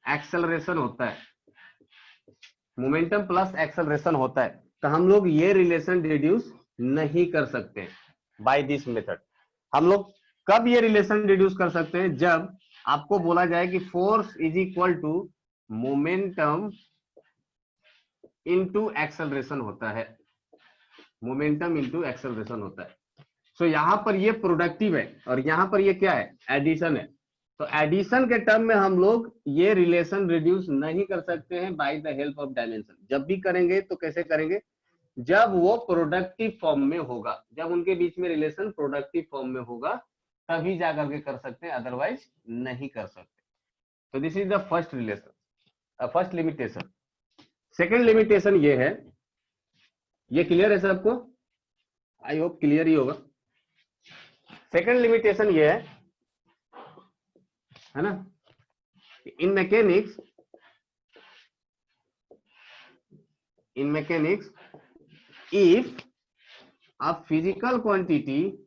acceleration होता है, तो हम लोग ये रिलेशन डिड्यूस नहीं कर सकते बाय दिस मेथड। हम लोग कब ये रिलेशन डिड्यूस कर सकते हैं? जब आपको बोला जाए कि force is equal to momentum into acceleration होता है, सो यहां पर ये प्रोडक्टिव है और यहां पर ये क्या है? एडिशन है। तो एडिशन के टर्म में हम लोग ये रिलेशन रिड्यूस नहीं कर सकते हैं by the help of dimension. जब भी करेंगे तो कैसे करेंगे? जब वो प्रोडक्टिव फॉर्म में होगा, जब उनके बीच में रिलेशन प्रोडक्टिव फॉर्म में होगा तभी जाकर के कर सकते हैं, अदरवाइज नहीं कर सकते। तो this is the first limitation. Second limitation ये है, ये क्लियर है सबको? आई होप क्लियर ही होगा। सेकेंड लिमिटेशन ये है ना, इन mechanics if a physical quantity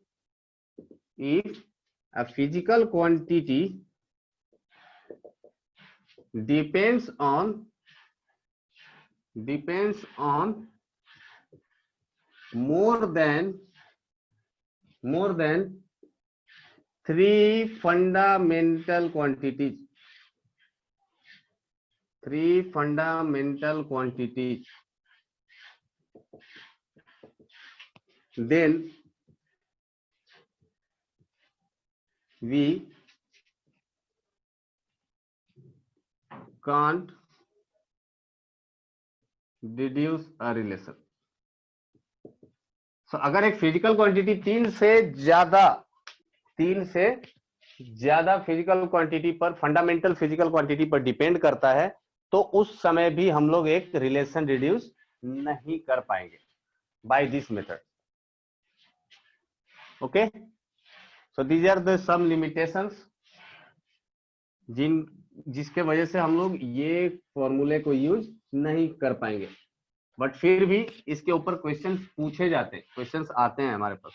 depends on more than three fundamental quantities, then we can't deduce a relation. So अगर एक फिजिकल क्वांटिटी तीन से ज्यादा फिजिकल क्वांटिटी पर, फंडामेंटल फिजिकल क्वांटिटी पर डिपेंड करता है, तो उस समय भी हम लोग एक रिलेशन रिड्यूस नहीं कर पाएंगे by this method. Okay, so these are the some limitations जिसके वजह से हम लोग ये फॉर्मूले को यूज नहीं कर पाएंगे, बट फिर भी इसके ऊपर क्वेश्चंस पूछे जाते हैं, क्वेश्चंस आते हैं हमारे पास।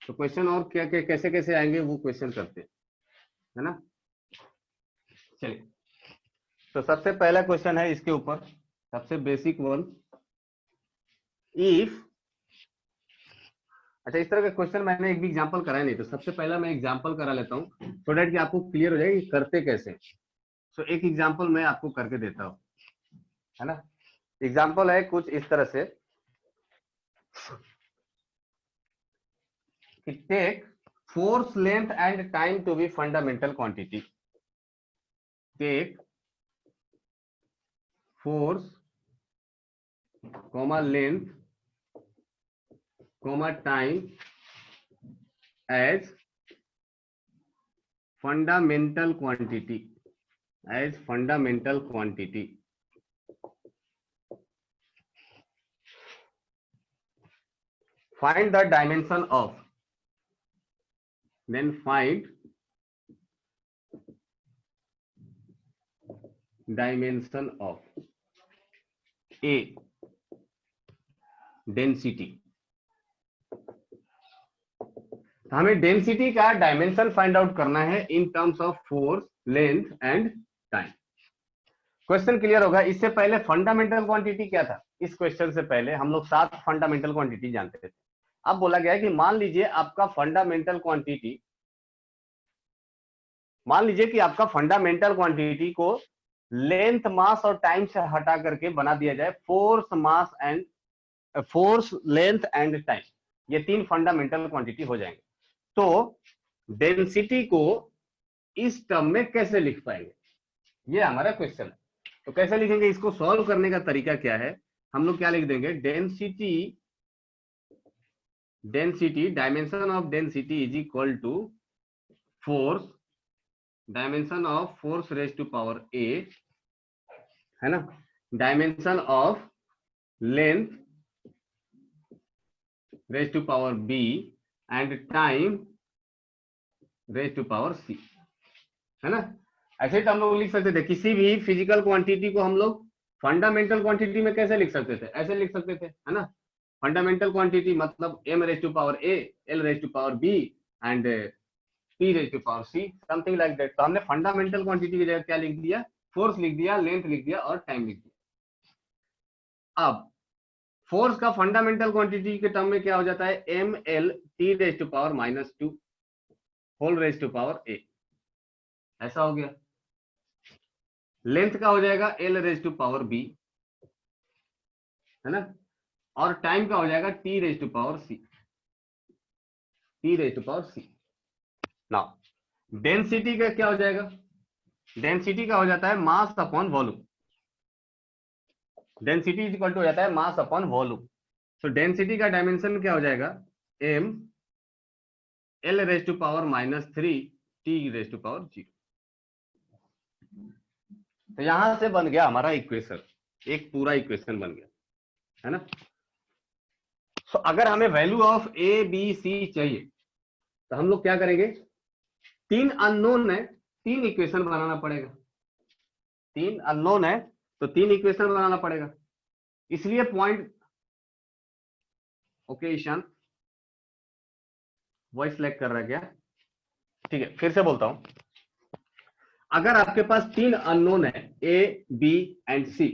तो क्वेश्चन और क्या क्या कैसे कैसे आएंगे वो क्वेश्चन करते हैं, है ना। चलिए, तो सबसे पहला क्वेश्चन है इसके ऊपर, सबसे बेसिक वन। इफ, अच्छा, इस तरह का क्वेश्चन मैंने एक भी एग्जांपल कराया नहीं, तो सबसे पहला मैं एग्जांपल करा लेता हूँ सो डेट कि आपको क्लियर हो जाए कि करते कैसे। सो एक एग्जांपल मैं आपको करके देता हूँ, है ना। एग्जांपल है कुछ इस तरह से कि take force length and time to be fundamental quantity. Take force comma length comma time as fundamental quantity, as fundamental quantity. Find the dimension of, then find dimension of A, density। तो हमें density का dimension find out करना है in terms of force, length and time. Question clear होगा। इससे पहले fundamental quantity क्या था? इस क्वेश्चन से पहले हम लोग 7 फंडामेंटल क्वांटिटी जानते थे। अब बोला गया है कि मान लीजिए आपका फंडामेंटल क्वांटिटी, मान लीजिए कि आपका फंडामेंटल क्वांटिटी को लेंथ, मास और टाइम से हटा करके बना दिया जाए force, mass and force, length and time. ये 3 फंडामेंटल क्वांटिटी हो जाएंगे। तो डेंसिटी को इस टर्म में कैसे लिख पाएंगे, ये हमारा क्वेश्चन है। तो कैसे लिखेंगे, इसको सॉल्व करने का तरीका क्या है? हम लोग क्या लिख देंगे, density, dimension of density is equal to force, dimension of force raise to power A, है ना, dimension of length raise to power B and time raise to power C, है ना। ऐसे तो हम लोग लिख सकते थे किसी भी फिजिकल क्वांटिटी को हम लोग फंडामेंटल क्वांटिटी में कैसे लिख सकते थे, ऐसे लिख सकते थे, है ना। फंडामेंटल क्वांटिटी मतलब m raise to power a, l raise to power b and p raise to power c, something like that. तो हमने फंडामेंटल क्वांटिटी की जगह क्या लिख दिया, फोर्स लिख दिया, लेंथ लिख दिया और टाइम लिख दिया। अब फोर्स का फंडामेंटल क्वांटिटी के टर्म में क्या हो जाता है, m l t raise to power -2 whole raise to power a, ऐसा हो गया। लेंथ का हो जाएगा l raise to power b, है ना, और टाइम का हो जाएगा t raise to power c, t raise to power c। Now density का क्या हो जाएगा, डेंसिटी का हो जाता है mass upon volume. Density is equal to हो जाता है mass upon volume. So density का डायमेंशन क्या हो जाएगा, m l raise to power -3 t raise to power 0। तो यहां से बन गया हमारा इक्वेशन, एक पूरा इक्वेशन बन गया, है ना। सो अगर हमें value of A B C चाहिए तो हम लोग क्या करेंगे, 3 अननोन है, 3 इक्वेशन बनाना पड़ेगा। 3 अननोन है तो 3 इक्वेशन बनाना पड़ेगा। इसलिए point, okay Ishan, voice select कर रहा है क्या? ठीक है, फिर से बोलता हूं। अगर आपके पास 3 अननोन है ए बी एंड सी,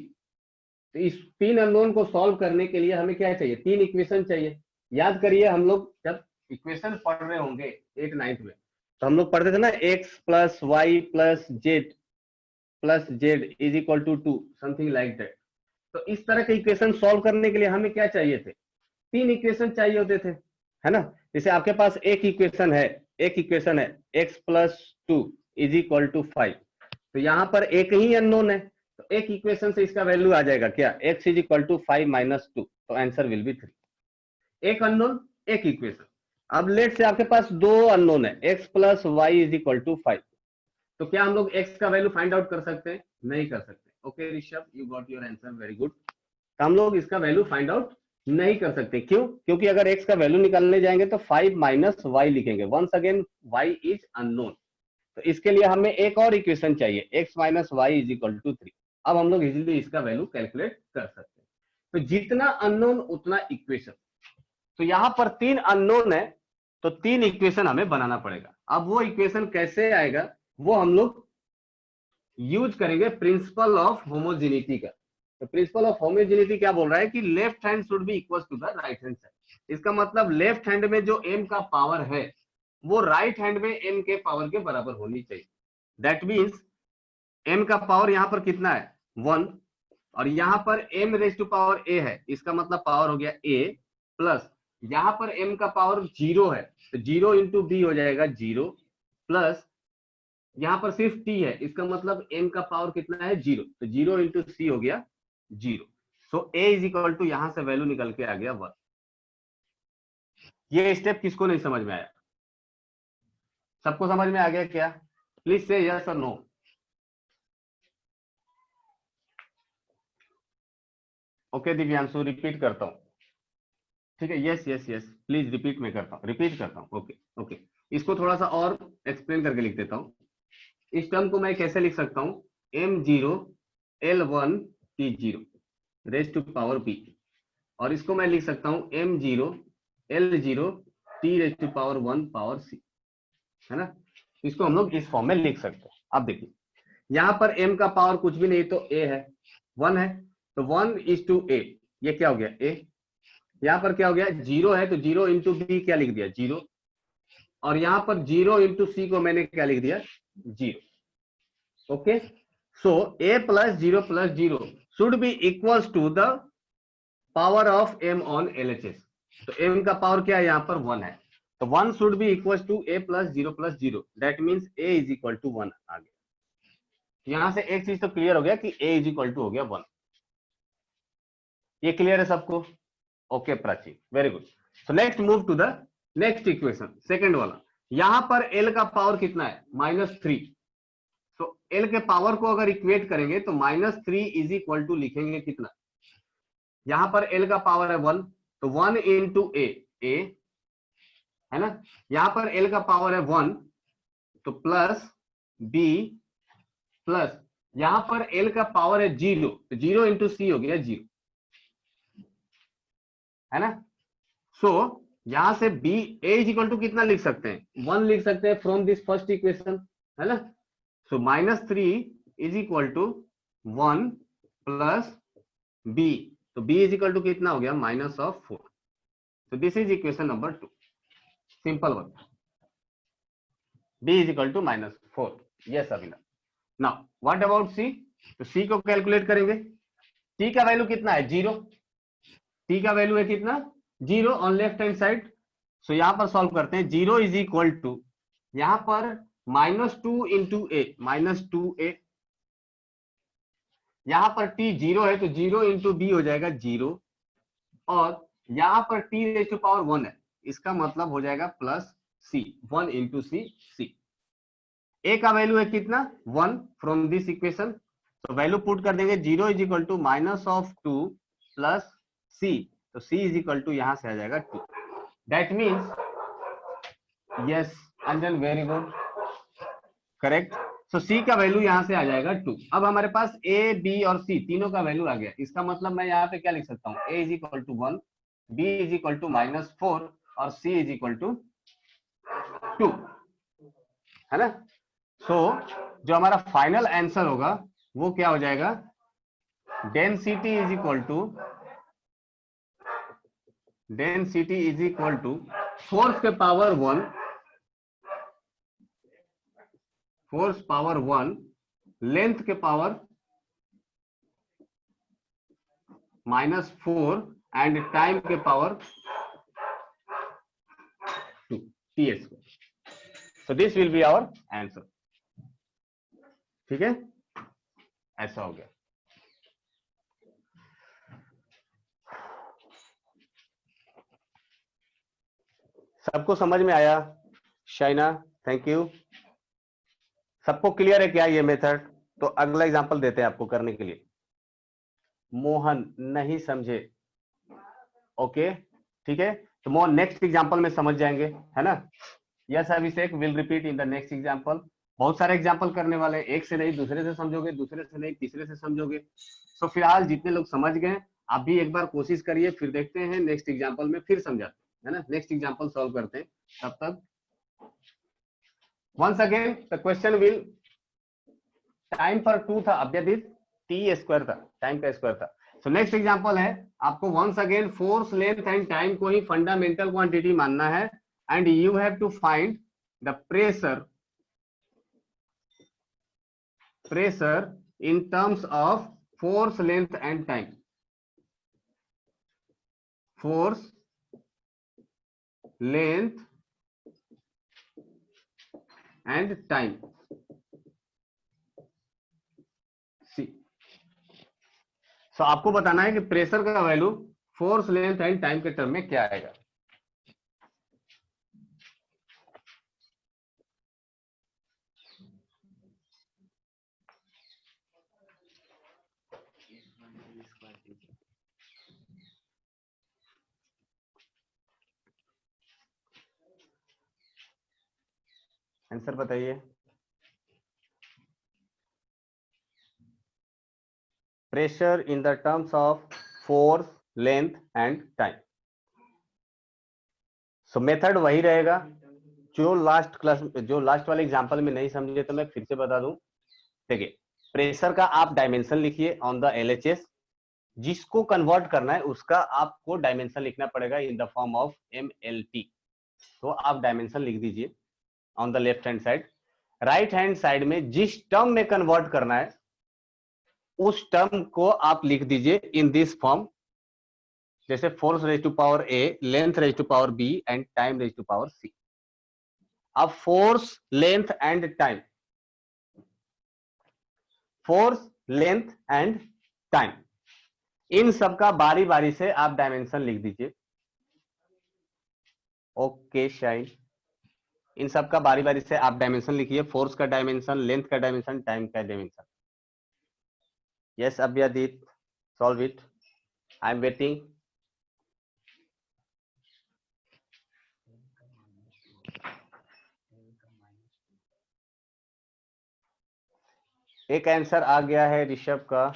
तो इस 3 अननोन को सॉल्व करने के लिए हमें क्या चाहिए, 3 इक्वेशन चाहिए। याद करिए हम लोग जब इक्वेशन पढ़ रहे होंगे 8th 9th में, तो हम लोग पढ़ते थे ना, x plus y plus z is equal to 2, something like that. तो इस तरह के इक्वेशन सॉल्व करने के लिए हमें क्या चाहिए थे, 3 इक्वेशन चाहिए होते थे, है ना। जैसे आपके पास एक इक्वेशन है x plus 2 is equal to 5, तो यहां पर एक ही अननोन है, तो एक इक्वेशन से इसका वैल्यू आ जाएगा क्या, x is equal to 5 minus 2, तो आंसर विल बी 3। एक अननोन, एक इक्वेशन। अब लेट से आपके पास 2 अननोन है, x plus y is equal to 5, तो क्या हम लोग x का वैल्यू फाइंड आउट कर सकते हैं? नहीं कर सकते। Okay Rishabh, you got your answer, very good. हम लोग इसका वैल्यू फाइंड आउट नहीं कर सकते। क्यों? क्योंकि अगर x का वैल्यू निकालने जाएंगे तो 5 माइनस वाई लिखेंगे। Once again y is unknown, तो इसके लिए हमें एक और इक्वेशन चाहिए, x minus y is equal to 3। अब हम लोग इजिली इसका वैल्यू कैलकुलेट कर सकते हैं। तो जितना अननोन उतना इक्वेशन। तो यहां पर 3 अननोन है, तो 3 इक्वेशन हमें बनाना पड़ेगा। अब वो इक्वेशन कैसे आएगा, वो हम लोग यूज करेंगे प्रिंसिपल ऑफ होमोजेनिटी का। तो प्रिंसिपल ऑफ होमोजेनिटी क्या बोल रहा है कि left hand should be equal to the right hand side. इसका मतलब लेफ्ट हैंड में जो m का पावर है वो राइट हैंड में m के पावर के बराबर होनी चाहिए। दैट मीन्स m का पावर यहां पर कितना है 1, और यहां पर m raise to power a है, इसका मतलब पावर हो गया a, प्लस यहां पर m का पावर 0 है, तो 0 इंटू बी हो जाएगा 0, प्लस यहां पर सिर्फ t है, इसका मतलब m का पावर कितना है 0, तो 0 इंटू सी हो गया 0। सो a इज इक्वल टू यहां से वैल्यू निकल के आ गया 1। ये स्टेप किसको नहीं समझ में आया? सबको समझ में आ गया क्या? प्लीज से यस और नो। ओके दिव्यांशु, रिपीट करता हूं। ठीक है, yes yes yes, please repeat में करता हूं, रिपीट करता हूं। ओके ओके, इसको थोड़ा सा और एक्सप्लेन करके लिख देता हूं। इस टर्म को मैं कैसे लिख सकता हूं, m0 l1 t0 raise to power b, और इसको मैं लिख सकता हूं m0 l0 t raise to power 1 power c, है ना। इसको हम लोग इस फॉर्म में लिख सकते हैं। अब देखिए यहां पर m का पावर कुछ भी नहीं तो a है, 1 है, तो 1:a, ये क्या हो गया a। यहां पर क्या हो गया 0 है, तो 0 इंटू बी क्या लिख दिया 0, और यहां पर 0 इंटू सी को मैंने क्या लिख दिया 0। Okay, so a plus 0 plus 0 should be equals to the power of m on LHS। तो m का पावर क्या है यहाँ पर 1 है, तो 1 should be equal to a plus 0 plus 0, that means a is equal to 1 आ गया। यहां से एक चीज तो क्लियर हो गया कि a इज इक्वल टू हो गया 1। ये क्लियर है सबको? Okay Prachi, very good. So next move to the next equation, second वाला। यहां पर l का पावर कितना है -3, तो l के पावर को अगर इक्वेट करेंगे तो -3 इज इक्वल टू लिखेंगे कितना, यहां पर l का पावर है 1, तो 1 इंटू a है ना, यहां पर l का पावर है 1, तो प्लस b, प्लस यहां पर l का पावर है 0, तो 0 इंटू सी हो गया 0, है ना। सो यहां से b a is equal to कितना लिख सकते हैं 1 लिख सकते हैं फ्रॉम दिस फर्स्ट इक्वेशन, है ना। So -3 is equal to 1 plus b, तो b इज इक्वल टू कितना हो गया -4। तो this is equation number 2, simple one, b is equal to -4। Yes Abhinav. Now what about c? तो c को कैलकुलेट करेंगे। t का वैल्यू कितना है 0, t का वैल्यू है कितना 0 on left hand side. So यहां पर सॉल्व करते हैं, 0 इज इक्वल टू यहां पर -2 इंटू ए, -2a, यहां पर t 0 है, तो 0 इंटू बी हो जाएगा 0, और यहां पर t रेज टू पावर 1 है, इसका मतलब हो जाएगा plus c, 1 into c. a का वैल्यू है कितना 1 फ्रॉम दिस इक्वेशन, तो वैल्यू पुट कर देंगे, 0 is equal to -2 plus c, तो c इज इक्वल टू यहां से आ जाएगा 2। That means yes Anjan, very good, correct. So c का वैल्यू यहां से आ जाएगा 2। अब हमारे पास a b और c तीनों का वैल्यू आ गया, इसका मतलब मैं यहाँ पे क्या लिख सकता हूँ, a is equal to 1, b is equal to -4 और c इज इक्वल टू 2, है ना। सो जो हमारा फाइनल आंसर होगा वो क्या हो जाएगा, density is equal to force के पावर 1, फोर्स पावर 1, लेंथ के पावर -4 एंड टाइम के power 2, ts। So this will be our answer. ठीक है, ऐसा हो गया। सबको समझ में आया? Shaina, thank you. सबको क्लियर है क्या ये मेथड? तो अगला एग्जांपल देते हैं आपको करने के लिए। मोहन नहीं समझे, ओके ठीक है, तो वो नेक्स्ट एग्जांपल में समझ जाएंगे, है ना। Yes Abhishek, will repeat in the next example. बहुत सारे एग्जांपल करने वाले, एक से नहीं दूसरे से समझोगे, दूसरे से नहीं तीसरे से समझोगे। तो फिलहाल जितने लोग समझ गए आप भी एक बार कोशिश करिए, फिर देखते हैं नेक्स्ट एग्जांपल में फिर समझाते हैं, है ना। नेक्स्ट एग्जांपल सॉल्व करते हैं, तब तक once again the question will, time पर 2 था अभ्यदित, टी स्क्वायर था, टाइम का स्क्वायर था। सो नेक्स्ट एग्जांपल है, आपको once again force length and time को ही फंडामेंटल क्वांटिटी मानना है, and you have to find the pressure in terms of force length and time, force length and time। सो आपको बताना है कि प्रेशर का value force length and time के टर्म में क्या आएगा। आंसर बताइए। Pressure in the terms of force length and time. So method वही रहेगा जो लास्ट क्लास, जो लास्ट वाले एग्जांपल में नहीं समझे तो मैं फिर से बता दूं। देखिए, प्रेशर का आप डायमेंशन लिखिए ऑन द एलएचएस, जिसको कन्वर्ट करना है उसका आपको डायमेंशन लिखना पड़ेगा in the form of MLT. तो आप डायमेंशन लिख दीजिए on the left hand side. Right hand side में जिस टर्म में कन्वर्ट करना है उस टर्म को आप लिख दीजिए इन दिस फॉर्म, जैसे force raise to power A, length raise to power B and time raise to power C. अब force length and time, force length and time, इन सबका बारी बारी से आप डायमेंशन लिख दीजिए। ओके शाइन, इन सबका बारी बारी से आप डायमेंशन लिखिए, फोर्स का डायमेंशन, लेंथ का डायमेंशन, टाइम का dimension. Yes Abhyadeet, solve it, I am waiting. एक आंसर आ गया है ऋषभ का,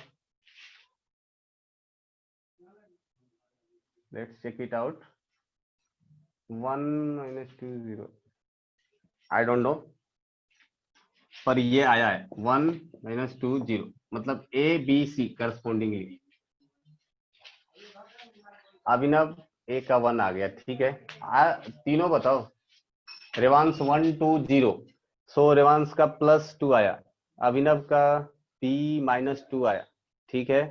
let's check it out. 1 - 2 0, I don't know, पर ये आया है 1 - 2 0, मतलब ए बी सी करस्पोंडिंगली। अभिनव ए का 1 आ गया, ठीक है। तीनों बताओ। रेवांश 1 2 0, सो रेवांश का +2 आया, अभिनव का B -2 आया, ठीक है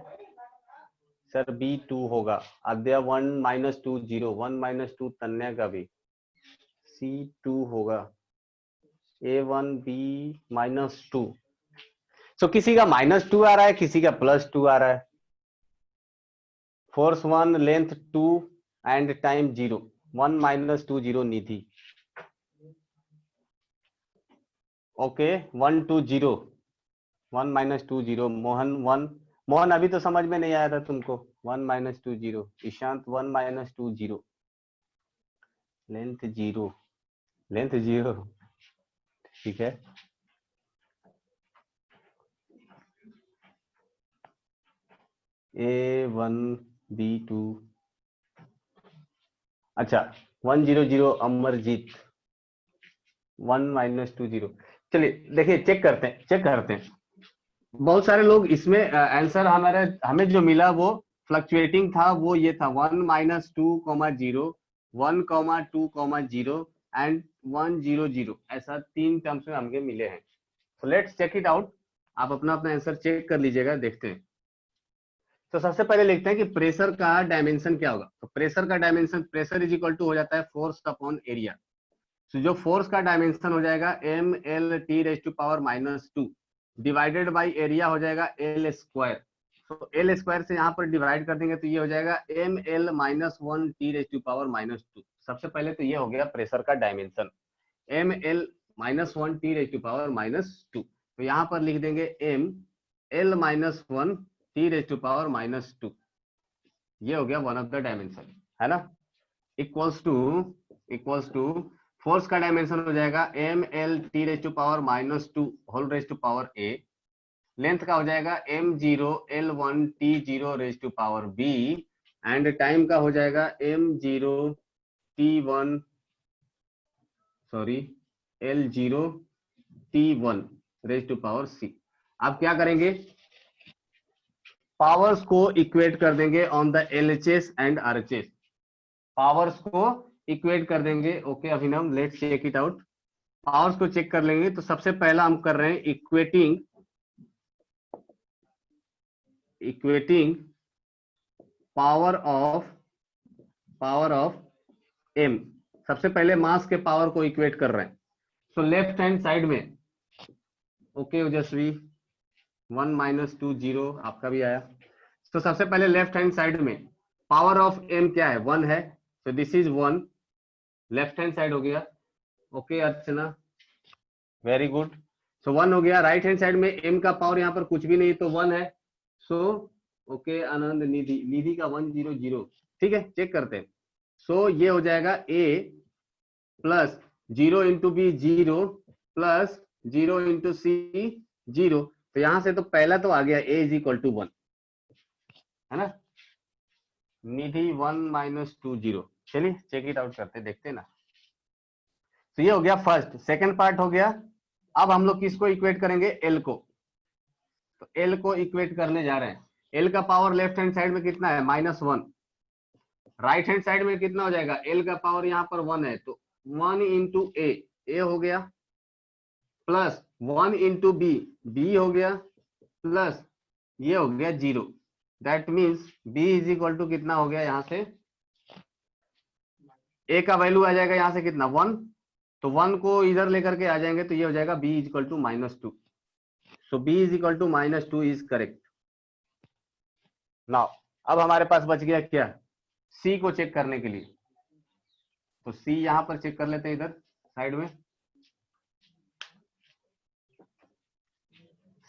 सर। B2 होगा, आद्या 1 - 2 0, 1 - 2 तन्या का भी, C2 होगा, A1 B -2। सो किसी का -2 आ रहा है, किसी का +2 आ रहा है। Force 1, length 2 and time 0, 1 - 2 0 Nidhi. Okay 1 2 0, 1 - 2 0, Mohan 1, Mohan अभी तो समझ में नहीं आया था तुमको। 1 - 2 0, ईशांत 1 - 2 0, लेंथ 0, लेंथ 0, ठीक है। A1 B2, अच्छा 1 0 0 अमरजीत, 1 - 2 0। चलिए देखिए, चेक करते हैं, चेक करते हैं। बहुत सारे लोग इसमें आंसर हमारे, हमें जो मिला वो फ्लक्चुएटिंग था, वो ये था 1 - 2 0, 1 2 0 एंड 1 0 0, ऐसा 3 टर्म्स में हमके मिले हैं। तो लेट्स चेक इट आउट, आप अपना अपना आंसर चेक कर लीजिएगा, देखते हैं। तो सबसे पहले लिखते हैं कि प्रेशर का डायमेंशन क्या होगा। तो प्रेशर का dimension, pressure is equal to हो जाता है फोर्स अपॉन एरिया। तो जो फोर्स का डायमेंशन हो जाएगा mL/-2 डिवाइडेड बाई एरिया हो जाएगा एल स्क्वायर। तो एल स्क्वायर से यहाँ पर डिवाइड कर देंगे तो ये हो जाएगा mL-1T/-2। सबसे पहले तो ये हो गया प्रेशर का डायमेंशन, mL-1T/-2। तो यहाँ पर लिख देंगे mL-1T/-2, ये हो गया वन ऑफ द डायमेंशन, है ना, इक्वल्स टू फोर्स का डायमेंशन हो जाएगा M L T raise to power -2 whole raise to power A, length का हो जाएगा m0 L1 T0 raise to power b, and time का हो जाएगा m0 T1 sorry L0 T1 raise to power c। आप क्या करेंगे, पावर्स को इक्वेट कर देंगे on the LHS and RHS, powers को इक्वेट कर देंगे। Okay Abhinav, let's check it out. Powers को चेक कर लेंगे, तो सबसे पहला हम कर रहे हैं इक्वेटिंग पावर ऑफ m। सबसे पहले मास के पावर को इक्वेट कर रहे हैं। सो लेफ्ट हैंड साइड में, ओके ओजस्वी 1 - 2 0 आपका भी आया। तो सबसे पहले लेफ्ट हैंड साइड में पावर ऑफ m क्या है, 1 है, तो this is 1, left hand side हो गया। ओके अर्चना, वेरी गुड। सो 1 हो गया। राइट हैंड साइड में m का पावर यहाँ पर कुछ भी नहीं, तो 1 है। सो ओके आनंद, निधि, निधि का 1 0 0, ठीक है, चेक करते हैं। सो ये हो जाएगा a plus 0 into B 0 plus 0 into C 0। तो यहां से तो पहला तो आ गया a इज इक्वल टू 1, है ना, निधि 1 - 2 0। चलिए चेक इट आउट करते, देखते ना। तो ये हो गया फर्स्ट। सेकंड पार्ट हो गया। अब हम लोग किसको इक्वेट करेंगे, एल को। तो एल को इक्वेट करने जा रहे हैं। एल का पावर लेफ्ट हैंड साइड में कितना है, -1। राइट हैंड साइड में कितना हो जाएगा, एल का पावर यहाँ पर 1 है, तो 1 इंटू ए हो गया, प्लस 1 इंटू बी हो गया, प्लस ये हो गया 0। That means b is equal to कितना हो गया, यहाँ से ए का वैल्यू आ जाएगा यहाँ से कितना, 1। तो 1 को इधर लेकर के आ जाएंगे, तो ये हो जाएगा b is equal to -2। So b is equal to -2 is correct. Now अब हमारे पास बच गया क्या, c को चेक करने के लिए। तो c यहां पर चेक कर लेते हैं, इधर साइड में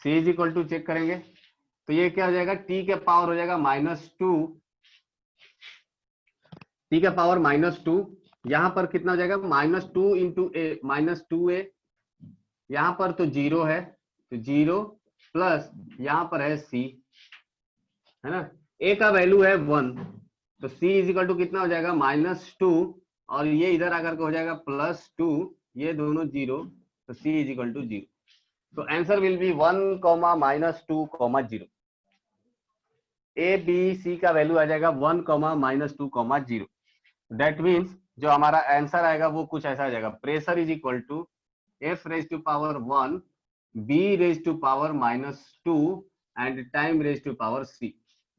c is equal to check करेंगे, तो ये क्या हो जाएगा, t के पावर हो जाएगा -2, t का पावर -2। यहां पर कितना हो जाएगा, -2 इंटू ए -2a, यहां पर तो 0 है, तो 0 प्लस यहां पर है c, है ना, a का वैल्यू है 1, तो c इज इक्वल टू कितना हो जाएगा, -2, और ये इधर आकर के हो जाएगा +2, ये दोनों 0, तो c इज इक्वल टू 0। तो answer will be 1, -2, 0। A B C का वैल्यू आ जाएगा 1, -2, 0। दैट मीन्स जो हमारा आंसर आएगा वो कुछ ऐसा आ जाएगा, pressure is equal to f raise to power 1, b raise to power -2 and time raise to power c।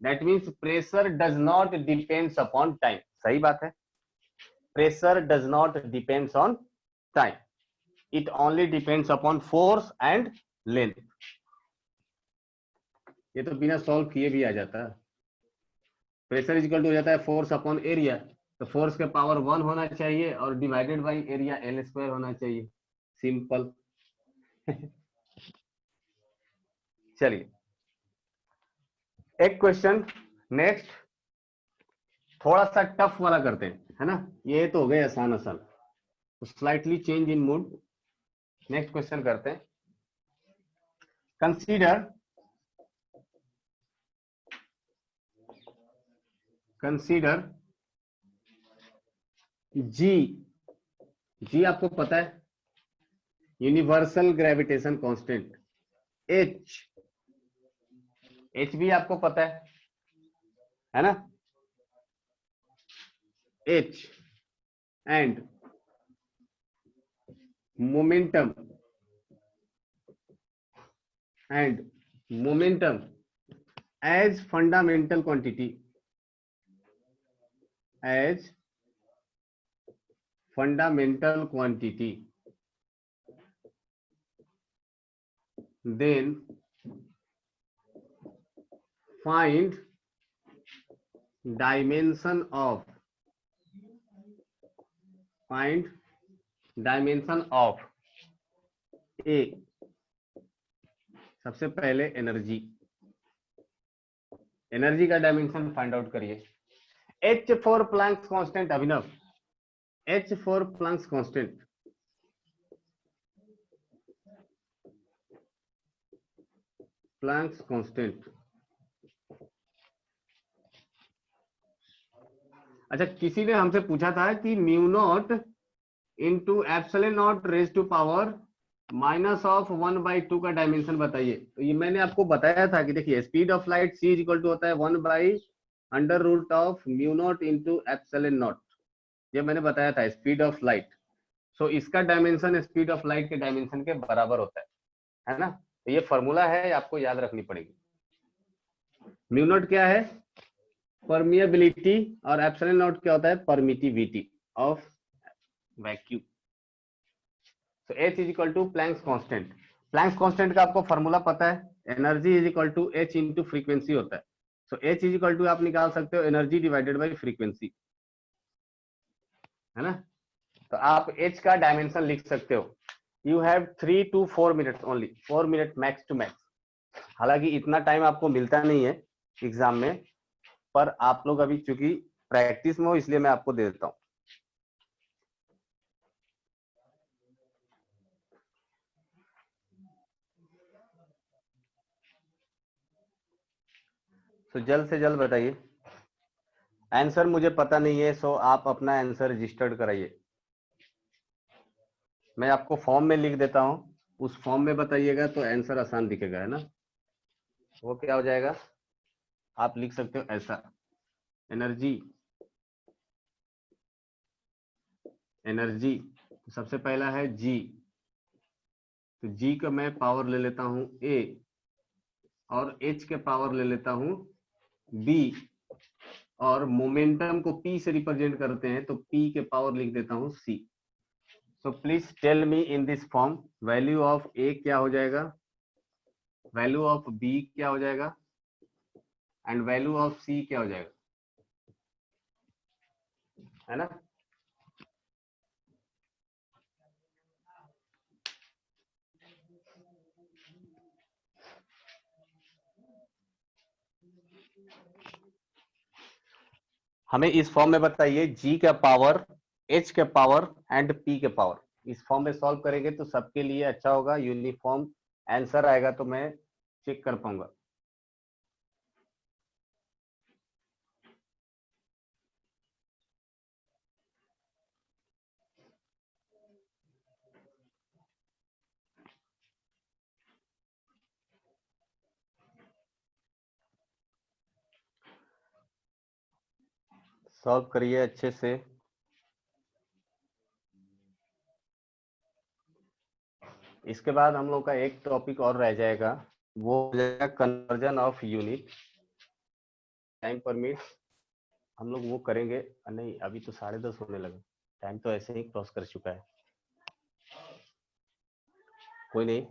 That means pressure does not depends upon time. सही बात है, pressure does not depends on time, it only depends upon force and length. ये तो बिना solve किए भी आ जाता है। प्रेशर इज इक्वल टू हो जाता है फोर्स अपॉन एरिया, तो फोर्स के पावर 1 होना चाहिए और डिवाइडेड बाई एरिया L² होना चाहिए, सिंपल। चलिए एक क्वेश्चन नेक्स्ट, थोड़ा सा टफ वाला करते हैं, है ना, ये तो हो गए आसान आसान, तो slightly change in mood. Next question करते हैं। कंसीडर जी आपको पता है, यूनिवर्सल ग्रेविटेशन कांस्टेंट। एच भी आपको पता है ना, H and momentum as fundamental quantity, then find dimension of A। सबसे पहले एनर्जी का डायमेंशन फाइंड आउट करिए। H for Planck's constant, Abhinav. H for Planck's constant. Planck's constant. अच्छा, किसी ने हमसे पूछा था कि mu not into epsilon naught raise to power -1/2 का डायमेंशन बताइए। तो ये मैंने आपको बताया था कि देखिए speed of light c equal to होता है 1/√ऑफ mu not into epsilon not. ये मैंने बताया था स्पीड ऑफ लाइट। सो इसका डायमेंशन स्पीड ऑफ लाइट के डायमेंशन के बराबर होता है ना। तो ये फॉर्मूला है, आपको याद रखनी पड़ेगी। म्यू नॉट क्या है? परमिएबिलिटी, और एप्सिलॉन नॉट क्या होता है? Permittivity of vacuum. तो H is equal to Planck's constant. Planck's constant का आपको फॉर्मूला पता है, energy is equal to H into frequency होता है। So H is equal to आप निकाल सकते हो एनर्जी डिवाइडेड बाई फ्रीक्वेंसी, है ना। तो आप H का डायमेंशन लिख सकते हो। You have 3 to 4 minutes only, 4 minute max to max. हालांकि इतना टाइम आपको मिलता नहीं है एग्जाम में, पर आप लोग अभी चूंकि प्रैक्टिस में हो इसलिए मैं आपको दे देता हूँ। तो जल्द से जल्द बताइए। आंसर मुझे पता नहीं है, सो आप अपना आंसर रजिस्टर्ड कराइए। मैं आपको फॉर्म में लिख देता हूं, उस फॉर्म में बताइएगा तो आंसर आसान दिखेगा, है ना। वो क्या हो जाएगा, आप लिख सकते हो ऐसा, एनर्जी, एनर्जी सबसे पहला है जी, तो जी का मैं पावर ले लेता हूं ए, और एच के पावर ले लेता हूं बी, और मोमेंटम को पी से रिप्रेजेंट करते हैं तो पी के पावर लिख देता हूं C. So please tell me in this form, value of A क्या हो जाएगा, वैल्यू ऑफ बी क्या हो जाएगा, एंड वैल्यू ऑफ सी क्या हो जाएगा, है ना। हमें इस फॉर्म में बताइए जी का पावर, एच के पावर एंड पी के पावर। इस फॉर्म में सॉल्व करेंगे तो सबके लिए अच्छा होगा, यूनिफॉर्म आंसर आएगा तो मैं चेक कर पाऊंगा। सॉल्व करिए अच्छे से। इसके बाद हम लोग का एक टॉपिक और रह जाएगा, वो हो जाएगा conversion of unit. Time permit हम लोग वो करेंगे, नहीं अभी तो 10:30 होने लगा, टाइम तो ऐसे ही क्रॉस कर चुका है, कोई नहीं।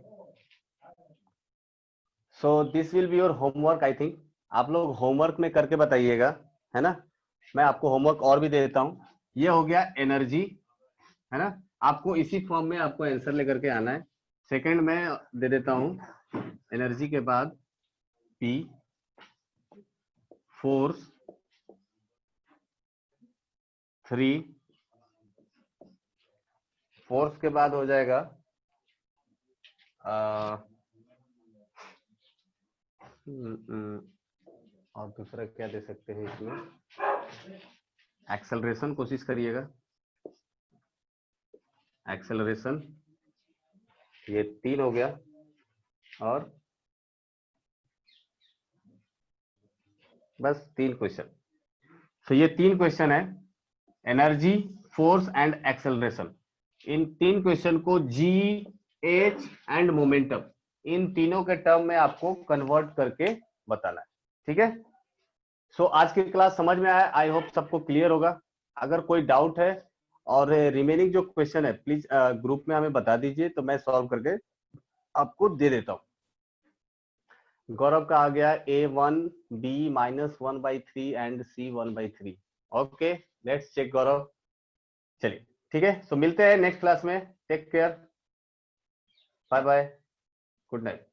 सो this will be your homework I think. आप लोग होमवर्क में करके बताइएगा, है ना। मैं आपको होमवर्क और भी दे देता हूँ। ये हो गया एनर्जी, है ना। आपको इसी फॉर्म में आपको आंसर लेकर के आना है। सेकंड में दे देता हूं, एनर्जी के बाद पी, फोर्स 3, फोर्स के बाद हो जाएगा और दूसरा क्या दे सकते हैं इसमें, एक्सेलरेशन कोशिश करिएगा, एक्सेलरेशन, ये 3 हो गया। और बस 3 क्वेश्चन। तो ये 3 क्वेश्चन है, energy, force and acceleration. In 3 question को जी, एच एंड मोमेंटम, इन तीनों के टर्म में आपको कन्वर्ट करके बताना है, ठीक है। सो आज की क्लास समझ में आया, आई होप सबको क्लियर होगा। अगर कोई डाउट है और रिमेनिंग जो क्वेश्चन है प्लीज ग्रुप में हमें बता दीजिए, तो मैं सॉल्व करके आपको दे देता हूँ। गौरव का आ गया A1 B -1/3 and C 1/3। Okay, let's check Gaurav. चलिए ठीक है, सो मिलते हैं नेक्स्ट क्लास में। Take care, bye bye, good night.